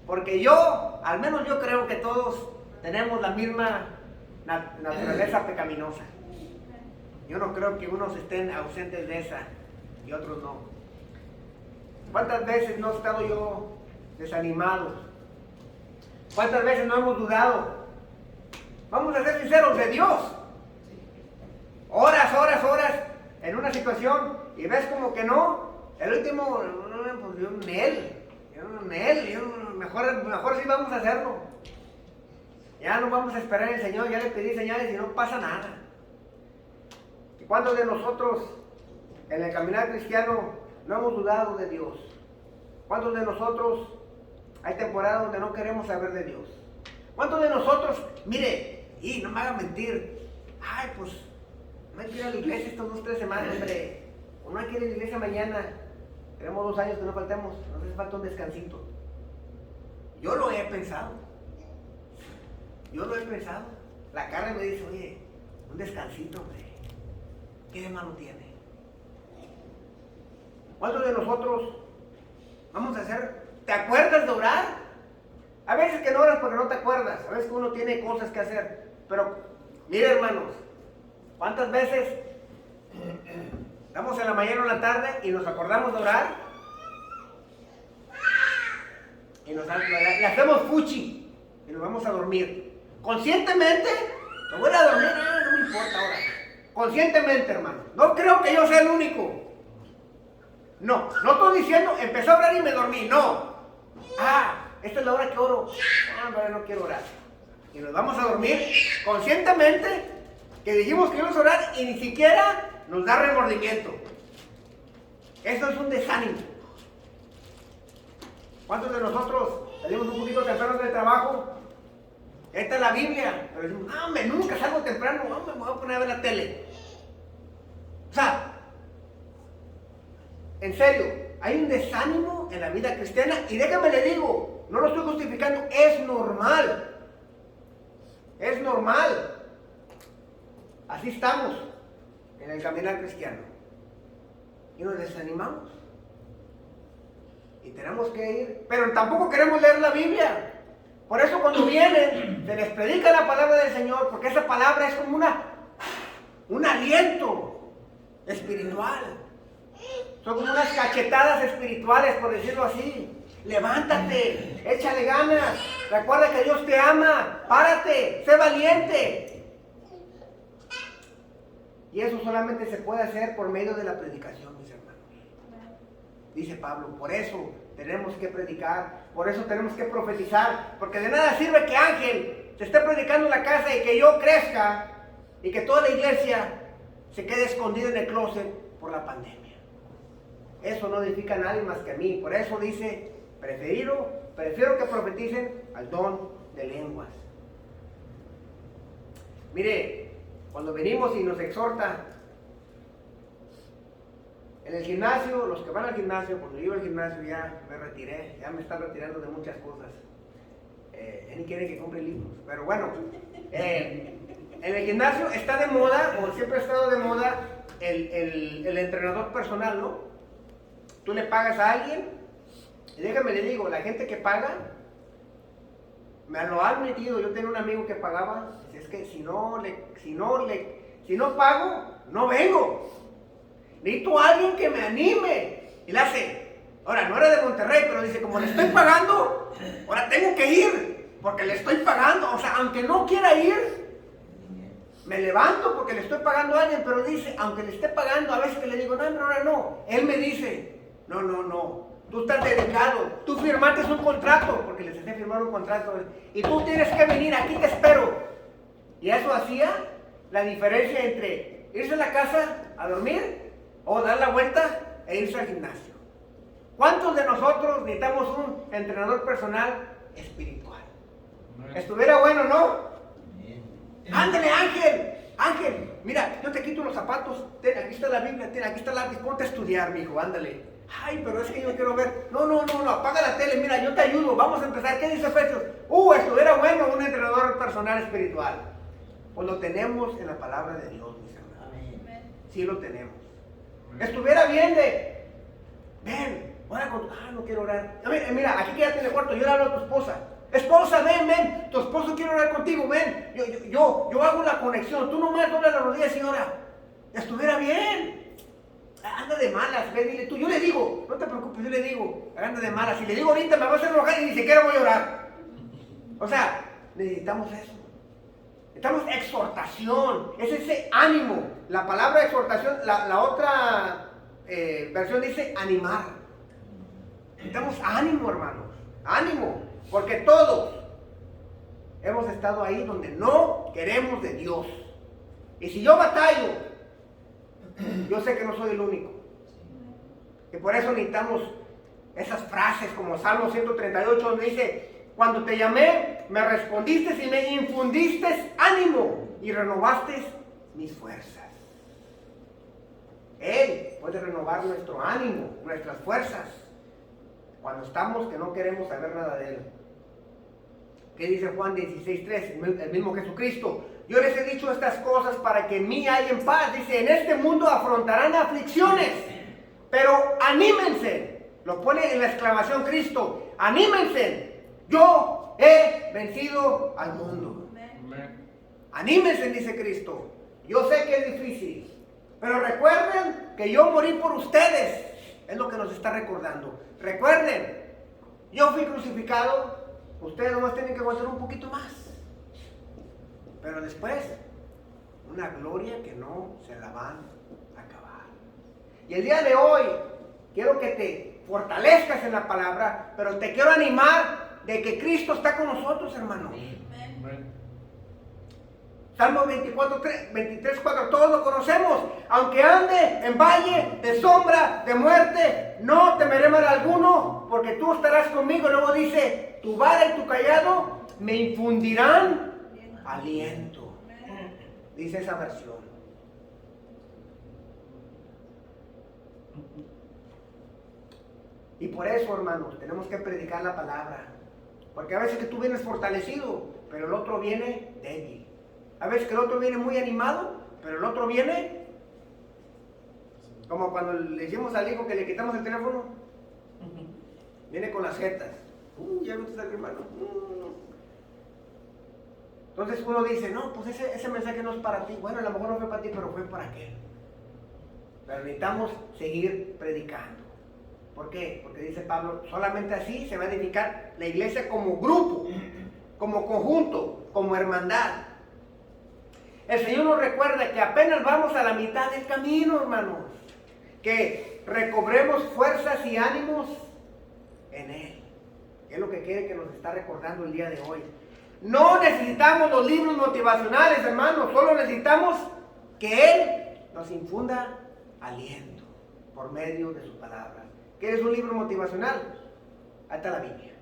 porque yo, al menos yo creo que todos tenemos la misma naturaleza pecaminosa. Yo no creo que unos estén ausentes de esa y otros no. ¿Cuántas veces no he estado yo desanimado? ¿Cuántas veces no hemos dudado? Vamos a ser sinceros, de Dios. Horas en una situación y ves como que no. El último, pues yo mejor sí vamos a hacerlo. Ya no vamos a esperar al Señor, ya le pedí señales y no pasa nada. ¿Y cuántos de nosotros en el caminar cristiano no hemos dudado de Dios? ¿Cuántos de nosotros hay temporadas donde no queremos saber de Dios? ¿Cuántos de nosotros, mire, y no me hagan mentir, ay, pues no hay que ir a la iglesia estas 2 o 3 semanas, hombre, o no hay que ir a la iglesia mañana, tenemos 2 años que no faltemos, nos hace falta un descansito? Yo lo he pensado, la carne me dice, oye, un descansito, hombre, ¿qué de malo tiene? ¿Cuántos de nosotros vamos a ser ¿Te acuerdas de orar? A veces que no oras porque no te acuerdas, a veces que uno tiene cosas que hacer. Pero, mire hermanos, ¿cuántas veces estamos en la mañana o en la tarde y nos acordamos de orar? Y le hacemos fuchi y nos vamos a dormir. Conscientemente, me voy a dormir, no me importa ahora. Conscientemente, hermano. No creo que yo sea el único. No estoy diciendo, empecé a orar y me dormí. No. Esta es la hora que oro. No quiero orar. Y nos vamos a dormir conscientemente que dijimos que íbamos a orar y ni siquiera nos da remordimiento. Eso es un desánimo. ¿Cuántos de nosotros salimos un poquito temprano del trabajo? Esta es la Biblia. Pero decimos, nunca salgo temprano, me voy a poner a ver la tele. O sea, en serio, hay un desánimo en la vida cristiana y déjame le digo, no lo estoy justificando, es normal. Es normal. Así estamos en el caminar cristiano. Y nos desanimamos. Y tenemos que ir, pero tampoco queremos leer la Biblia. Por eso cuando vienen, se les predica la palabra del Señor, porque esa palabra es como un aliento espiritual. Son como unas cachetadas espirituales, por decirlo así. Levántate, échale ganas, recuerda que Dios te ama, párate, sé valiente. Y eso solamente se puede hacer por medio de la predicación, mis hermanos. Dice Pablo, por eso tenemos que predicar, por eso tenemos que profetizar, porque de nada sirve que Ángel te esté predicando en la casa y que yo crezca y que toda la iglesia se quede escondida en el closet por la pandemia. Eso no edifica a nadie más que a mí. Por eso dice, prefiero que profeticen al don de lenguas. Mire, cuando venimos y nos exhorta en el gimnasio, los que van al gimnasio, cuando yo iba al gimnasio ya me retiré, ya me están retirando de muchas cosas. Ya ni quieren que compre libros, pero bueno, en el gimnasio está de moda, o siempre ha estado de moda, el entrenador personal, ¿no? Tú le pagas a alguien, y déjame le digo, la gente que paga, me lo ha admitido. Yo tenía un amigo que pagaba, es que si no pago, no vengo. Necesito a alguien que me anime. Y le hace, ahora no era de Monterrey, pero dice, como le estoy pagando, ahora tengo que ir, porque le estoy pagando. O sea, aunque no quiera ir, me levanto porque le estoy pagando a alguien, pero dice, aunque le esté pagando, a veces que le digo, no. Él me dice, no, tú estás dedicado, tú firmaste un contrato, porque les hace firmar un contrato, y tú tienes que venir, aquí te espero. Y eso hacía la diferencia entre irse a la casa a dormir o dar la vuelta e irse al gimnasio. ¿Cuántos de nosotros necesitamos un entrenador personal espiritual? Estuviera bueno, ¿no? Ándale, Ángel, mira, yo te quito los zapatos, aquí está la Biblia, aquí está el lápiz, ponte a estudiar, mijo, ándale. Ay, pero es que yo quiero ver. No, apaga la tele, mira, yo te ayudo, vamos a empezar. ¿Qué dice Efesios? Estuviera bueno un entrenador personal espiritual. Pues lo tenemos en la palabra de Dios, mis hermanos. Sí lo tenemos. Estuviera bien ven, ora con no quiero orar. Mira, aquí que ya tiene cuarto, yo le hablo a tu esposa. Esposa, ven, tu esposo quiere orar contigo, ven. Yo hago la conexión, tú nomás dobla las rodillas y ora. Estuviera bien. Anda de malas, ve, dile tú. Yo le digo, no te preocupes, yo le digo, anda de malas. Si le digo ahorita me va a hacer enojar y ni siquiera voy a orar. O sea, necesitamos eso. Necesitamos exhortación, es ese ánimo. La palabra exhortación, la otra versión dice animar. Necesitamos ánimo, hermanos, ánimo, porque todos hemos estado ahí donde no queremos de Dios. Y si yo batallo, yo sé que no soy el único. Y por eso necesitamos esas frases como Salmo 138, donde dice, cuando te llamé, me respondiste y me infundiste ánimo y renovaste mis fuerzas. Él puede renovar nuestro ánimo, nuestras fuerzas, cuando estamos que no queremos saber nada de Él. ¿Qué dice Juan 16:3? El mismo Jesucristo. Yo les he dicho estas cosas para que en mí haya paz. Dice, en este mundo afrontarán aflicciones, pero anímense. Lo pone en la exclamación Cristo. Anímense. Yo he vencido al mundo. Anímense, dice Cristo. Yo sé que es difícil, pero recuerden que yo morí por ustedes. Es lo que nos está recordando. Recuerden, yo fui crucificado. Ustedes nomás tienen que aguantar un poquito más. Pero después, una gloria que no se la van a acabar. Y el día de hoy, quiero que te fortalezcas en la palabra, pero te quiero animar de que Cristo está con nosotros, hermanos. Salmo 23, 4, todos lo conocemos. Aunque ande en valle de sombra, de muerte, no temeré mal alguno, porque tú estarás conmigo. Luego dice, tu vara y tu callado me infundirán aliento. Dice esa versión. Y por eso, hermanos, tenemos que predicar la palabra. Porque a veces que tú vienes fortalecido, pero el otro viene débil. A veces que el otro viene muy animado, pero el otro viene como cuando le decimos al hijo que le quitamos el teléfono. Viene con las jetas. Ya no te sale, hermano. Entonces uno dice, no, pues ese mensaje no es para ti. Bueno, a lo mejor no fue para ti, pero fue para aquel. Pero necesitamos seguir predicando. ¿Por qué? Porque dice Pablo, solamente así se va a edificar la iglesia como grupo, como conjunto, como hermandad. El Señor nos recuerda que apenas vamos a la mitad del camino, hermanos. Que recobremos fuerzas y ánimos en Él. Es lo que quiere que nos está recordando el día de hoy. No necesitamos los libros motivacionales, hermanos. Solo necesitamos que Él nos infunda aliento por medio de su palabra. ¿Qué es un libro motivacional? Ahí está la Biblia.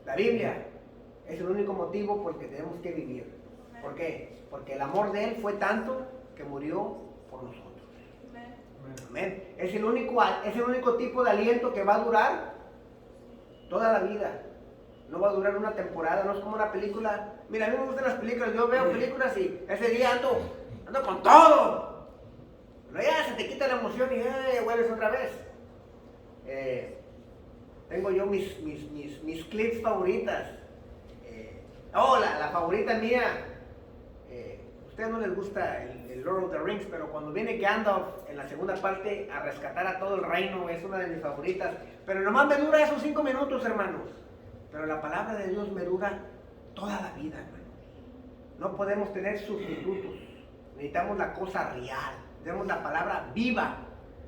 La Biblia es el único motivo por el que tenemos que vivir. ¿Por qué? Porque el amor de Él fue tanto que murió por nosotros. Amén. Es el único tipo de aliento que va a durar toda la vida. No va a durar una temporada, no es como una película. Mira, a mí me gustan las películas, yo veo películas y ese día ando con todo. Pero ya se te quita la emoción y vuelves otra vez. Tengo yo mis clips favoritas. La favorita mía. A ustedes no les gusta el Lord of the Rings, pero cuando viene Gandalf en la segunda parte a rescatar a todo el reino, es una de mis favoritas. Pero nomás me dura esos 5 minutos, hermanos. Pero la palabra de Dios me dura toda la vida, hermanos. No podemos tener sustitutos. Necesitamos la cosa real. Necesitamos la palabra viva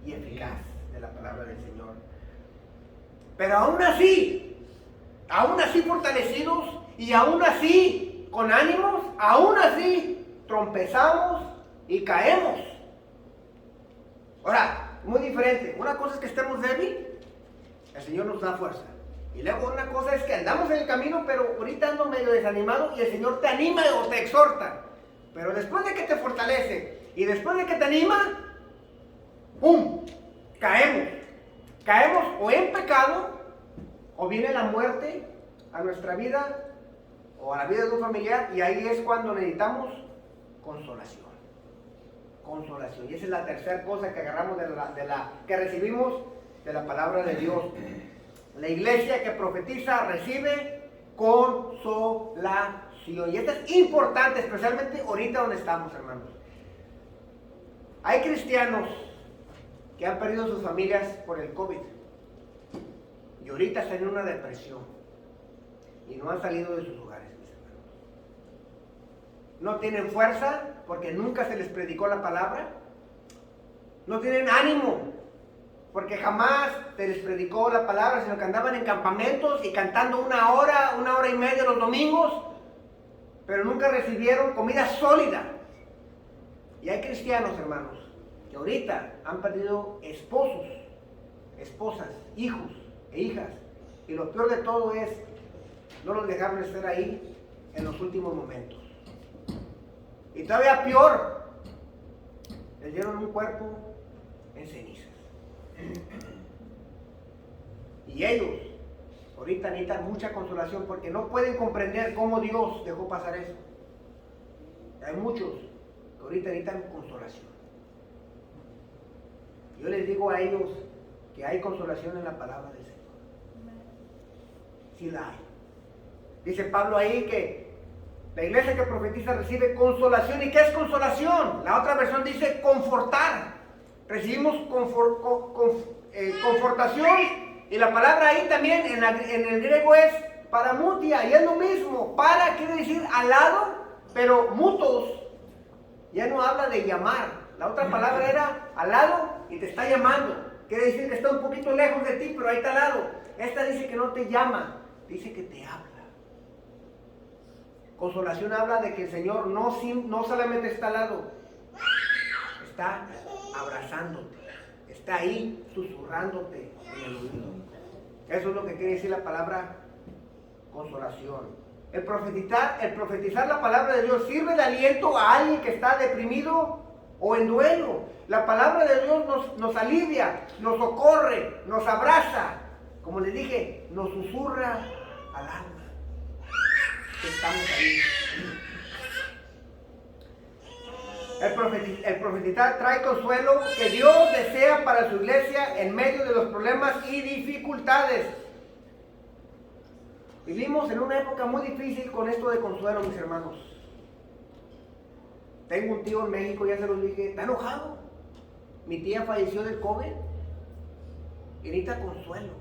y eficaz de la palabra del Señor. Pero aún así fortalecidos y aún así con ánimos, aún así trompezamos y caemos. Ahora, muy diferente. Una cosa es que estemos débiles, el Señor nos da fuerza. Y luego una cosa es que andamos en el camino, pero ahorita ando medio desanimado y el Señor te anima o te exhorta. Pero después de que te fortalece y después de que te anima, ¡pum!, caemos. Caemos o en pecado, o viene la muerte a nuestra vida o a la vida de un familiar, y ahí es cuando necesitamos consolación. Consolación. Y esa es la tercera cosa que agarramos que recibimos de la palabra de Dios. La iglesia que profetiza recibe consolación. Y esto es importante, especialmente ahorita donde estamos, hermanos. Hay cristianos que han perdido sus familias por el COVID. Y ahorita están en una depresión. Y no han salido de sus hogares, mis hermanos. No tienen fuerza porque nunca se les predicó la palabra. No tienen ánimo porque jamás se les predicó la palabra, sino que andaban en campamentos y cantando una hora y media los domingos, pero nunca recibieron comida sólida. Y hay cristianos, hermanos, que ahorita han perdido esposos, esposas, hijos e hijas. Y lo peor de todo es, no los dejaron estar ahí en los últimos momentos. Y todavía peor, les dieron un cuerpo en cenizas. Y ellos ahorita necesitan mucha consolación porque no pueden comprender cómo Dios dejó pasar eso. Hay muchos que ahorita necesitan consolación. Yo les digo a ellos, que hay consolación en la palabra del Señor. Sí la hay. Dice Pablo ahí que la iglesia que profetiza recibe consolación. ¿Y qué es consolación? La otra versión dice confortar. Recibimos confortación. Y la palabra ahí también en el griego es paramutia. Y es lo mismo. Para quiere decir al lado, pero mutos ya no habla de llamar. La otra palabra era al lado y te está llamando. Quiere decir que está un poquito lejos de ti, pero ahí está al lado. Esta dice que no te llama, dice que te habla. Consolación habla de que el Señor no solamente está al lado, está abrazándote, está ahí susurrándote en el oído. Eso es lo que quiere decir la palabra consolación. El profetizar la palabra de Dios sirve de aliento a alguien que está deprimido o en duelo. La palabra de Dios nos alivia, nos socorre, nos abraza. Como les dije, nos susurra al alma. Estamos ahí. El profetizar trae consuelo que Dios desea para su iglesia en medio de los problemas y dificultades. Vivimos en una época muy difícil con esto de consuelo, mis hermanos. Tengo un tío en México, ya se los dije, está enojado. Mi tía falleció del COVID y necesita consuelo,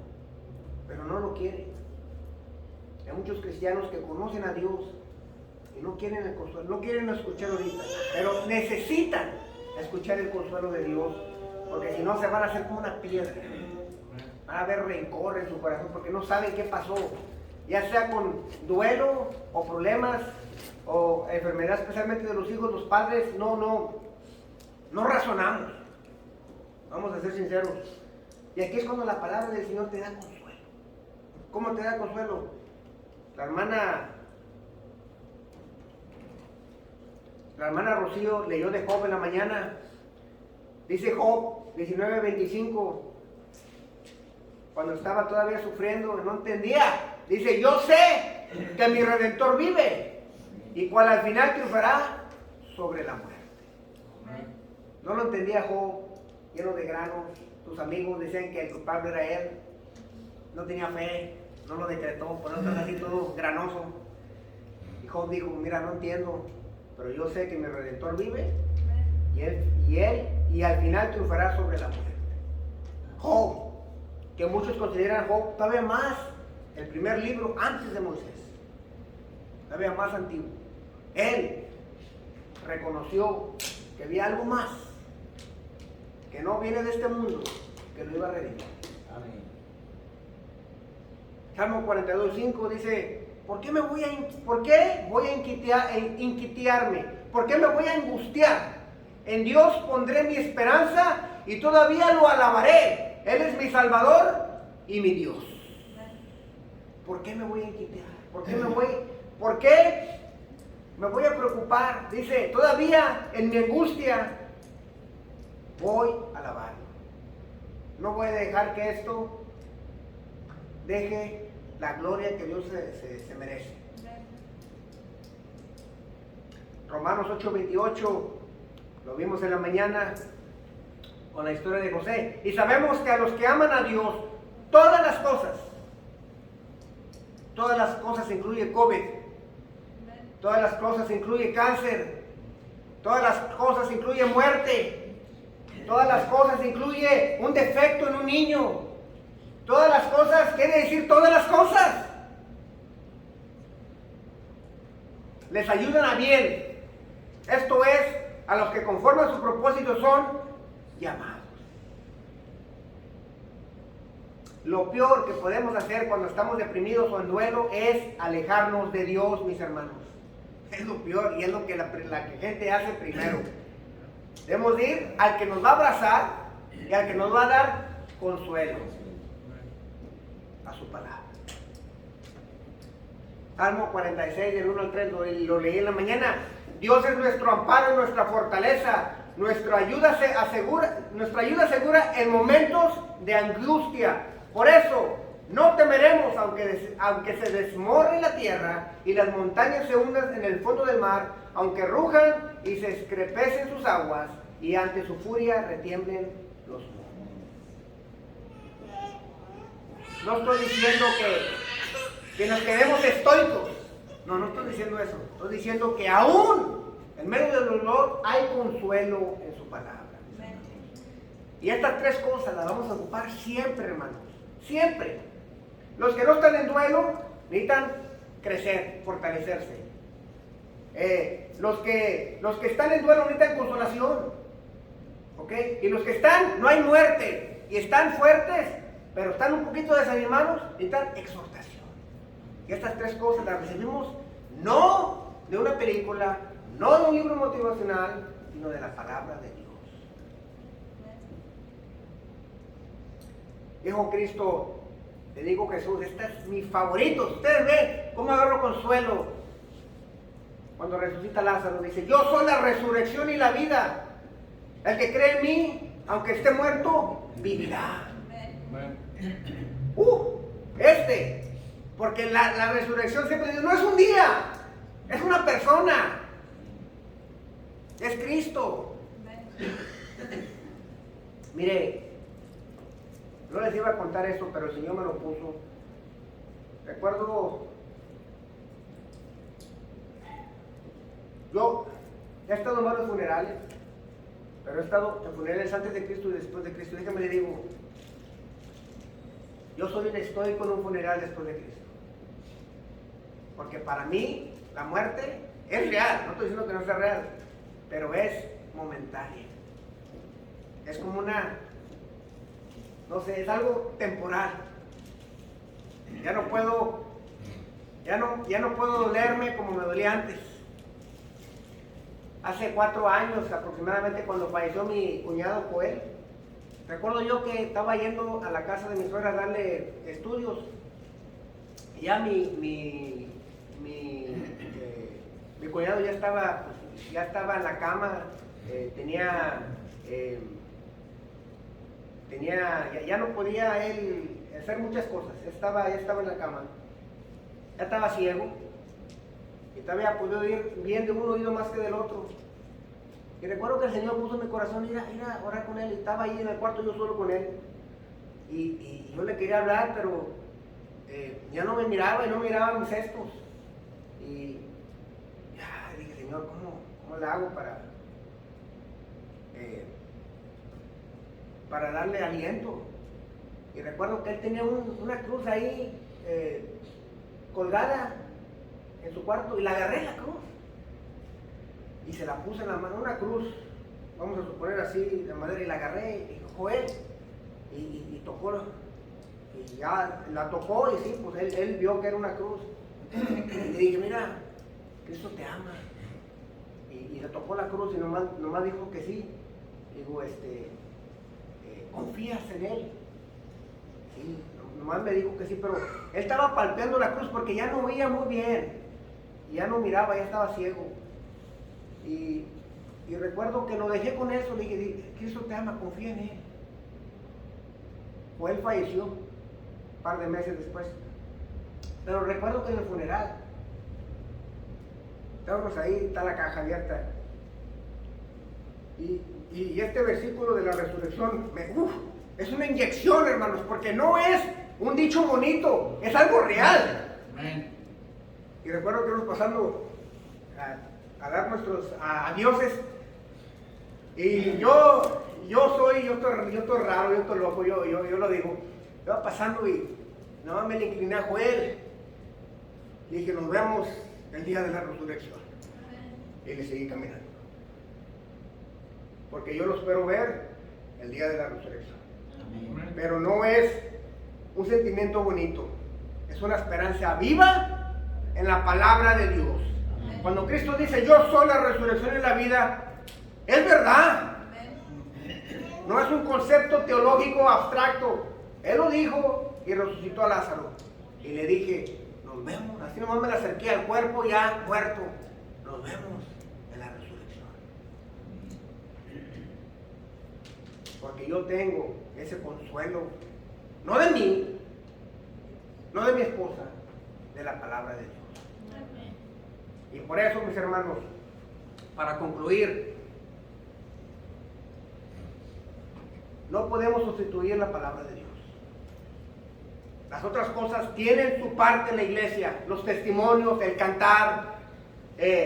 pero no lo quiere. Hay muchos cristianos que conocen a Dios y no quieren el consuelo, no quieren escuchar ahorita, pero necesitan escuchar el consuelo de Dios, porque si no se van a hacer como una piedra. Van a haber rencor en su corazón porque no saben qué pasó, ya sea con duelo o problemas o enfermedad, especialmente de los hijos. Los padres no razonamos, vamos a ser sinceros. Y aquí es cuando la palabra del Señor te da consuelo. ¿Cómo te da consuelo? La hermana Rocío leyó de Job en la mañana. Dice Job 19:25, cuando estaba todavía sufriendo, no entendía. Dice, yo sé que mi Redentor vive, y cual al final triunfará sobre la muerte. No lo entendía Job, lleno de granos. Sus amigos decían que el culpable era él. No tenía fe, no lo decretó, por eso está así todo granoso. Y Job dijo, mira, no entiendo, pero yo sé que mi Redentor vive, y al final triunfará sobre la muerte. Job, que muchos consideran Job todavía más el primer libro antes de Moisés, todavía más antiguo. Él reconoció que había algo más, que no viene de este mundo, que lo iba a redimir. Amén. Salmo 42:5 dice, ¿por qué voy a inquietarme? ¿Por qué me voy a angustiar? En Dios pondré mi esperanza y todavía lo alabaré. Él es mi Salvador y mi Dios. ¿Por qué me voy a inquietar? ¿Por qué me voy a preocupar? Dice, todavía en mi angustia voy a alabarlo. No voy a dejar que esto deje la gloria que Dios se merece. Romanos 8:28, lo vimos en la mañana con la historia de José. Y sabemos que a los que aman a Dios, todas las cosas incluye COVID, todas las cosas incluye cáncer, todas las cosas incluye muerte, todas las cosas incluye un defecto en un niño, todas las cosas quiere decir todas las cosas les ayudan a bien. Esto es, a los que conforme a su propósito son llamados. Lo peor que podemos hacer cuando estamos deprimidos o en duelo es alejarnos de Dios, mis hermanos. Es lo peor y es lo que la gente hace primero. Debemos ir al que nos va a abrazar y al que nos va a dar consuelo, a su palabra. Salmo 46, del 1 al 3, lo leí en la mañana. Dios es nuestro amparo, nuestra fortaleza, nuestra ayuda segura en momentos de angustia. Por eso, no temeremos aunque se desmorone la tierra y las montañas se hundan en el fondo del mar, aunque rujan y se escrepecen sus aguas y ante su furia retiemblen los montes. No estoy diciendo que nos quedemos estoicos. No estoy diciendo eso. Estoy diciendo que aún en medio del dolor hay consuelo en su palabra. Y estas tres cosas las vamos a ocupar siempre, hermanos. Siempre. Los que no están en duelo necesitan crecer, fortalecerse. Los que están en duelo necesitan consolación. ¿Ok? Y los que están, no hay muerte. Y están fuertes, pero están un poquito desanimados, necesitan exhortación. Y estas tres cosas las recibimos no de una película, no de un libro motivacional, sino de la palabra de Dios. Dijo Cristo, le digo Jesús, este es mi favorito. Ustedes ven cómo agarro consuelo cuando resucita Lázaro. Dice, yo soy la resurrección y la vida. El que cree en mí, aunque esté muerto, vivirá. Porque la resurrección siempre dice, no es un día, es una persona. Es Cristo. Mire, no les iba a contar esto, pero el Señor me lo puso. Recuerdo, yo he estado en varios funerales, pero he estado en funerales antes de Cristo y después de Cristo. Déjame le digo, yo soy un estoico en un funeral después de Cristo. Porque para mí la muerte es real, no estoy diciendo que no sea real, pero es momentánea. Es como una, no sé, es algo temporal. Ya no puedo dolerme como me dolía antes. Hace 4 años aproximadamente, cuando falleció mi cuñado Joel, recuerdo yo que estaba yendo a la casa de mi suegra a darle estudios. Y ya mi cuñado ya estaba en la cama, ya no podía él hacer muchas cosas, ya estaba en la cama, ya estaba ciego, y todavía podía oír bien de un oído más que del otro. Y recuerdo que el Señor puso en mi corazón ir a orar con él, y estaba ahí en el cuarto yo solo con él, y yo le quería hablar, pero ya no me miraba y no miraba mis gestos. Y ya dije, Señor, ¿cómo le hago para darle aliento? Y recuerdo que él tenía una cruz ahí colgada en su cuarto, y la agarré la cruz y se la puse en la mano, una cruz, vamos a suponer así, de madera, y la agarré y dijo, Joel, y tocó, y ya la tocó, y sí, pues él vio que era una cruz. Y le dije, mira, Cristo te ama. Y le tocó la cruz y nomás dijo que sí. Digo, ¿confías en él? Sí, nomás me dijo que sí, pero él estaba palpeando la cruz porque ya no veía muy bien. Y ya no miraba, ya estaba ciego. Y recuerdo que lo dejé con eso, le dije, Cristo te ama, confía en él. Pues él falleció un par de meses después. Pero recuerdo que en el funeral, estábamos ahí, está la caja abierta. Y este versículo de la resurrección, es una inyección, hermanos, porque no es un dicho bonito, es algo real. Amén. Y recuerdo que íbamos pasando a dar nuestros adioses. Y yo estoy raro, yo estoy loco, yo lo digo. Iba pasando y nada más me le incliné a Joel. Y dije, nos vemos el día de la resurrección. Y le seguí caminando. Porque yo lo espero ver el día de la resurrección. Amén. Pero no es un sentimiento bonito. Es una esperanza viva en la palabra de Dios. Amén. Cuando Cristo dice, yo soy la resurrección y la vida, es verdad. Amén. No es un concepto teológico abstracto. Él lo dijo y resucitó a Lázaro. Y le dije, nos vemos. Así nomás me le acerqué al cuerpo ya muerto. Nos vemos en la resurrección. Porque yo tengo ese consuelo, no de mí, no de mi esposa, de la palabra de Dios. Y por eso, mis hermanos, para concluir, no podemos sustituir la palabra de Dios. Las otras cosas tienen su parte en la iglesia, los testimonios, el cantar,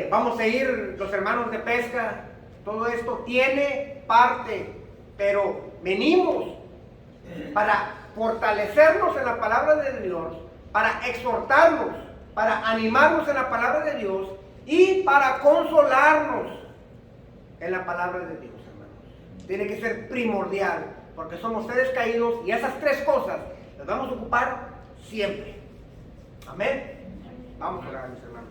vamos a ir los hermanos de pesca, todo esto tiene parte, pero venimos para fortalecernos en la palabra de Dios, para exhortarnos, para animarnos en la palabra de Dios y para consolarnos en la palabra de Dios, hermanos. Tiene que ser primordial, porque somos seres caídos y esas tres cosas las vamos a ocupar siempre. Amén. Vamos a orar, mis hermanos.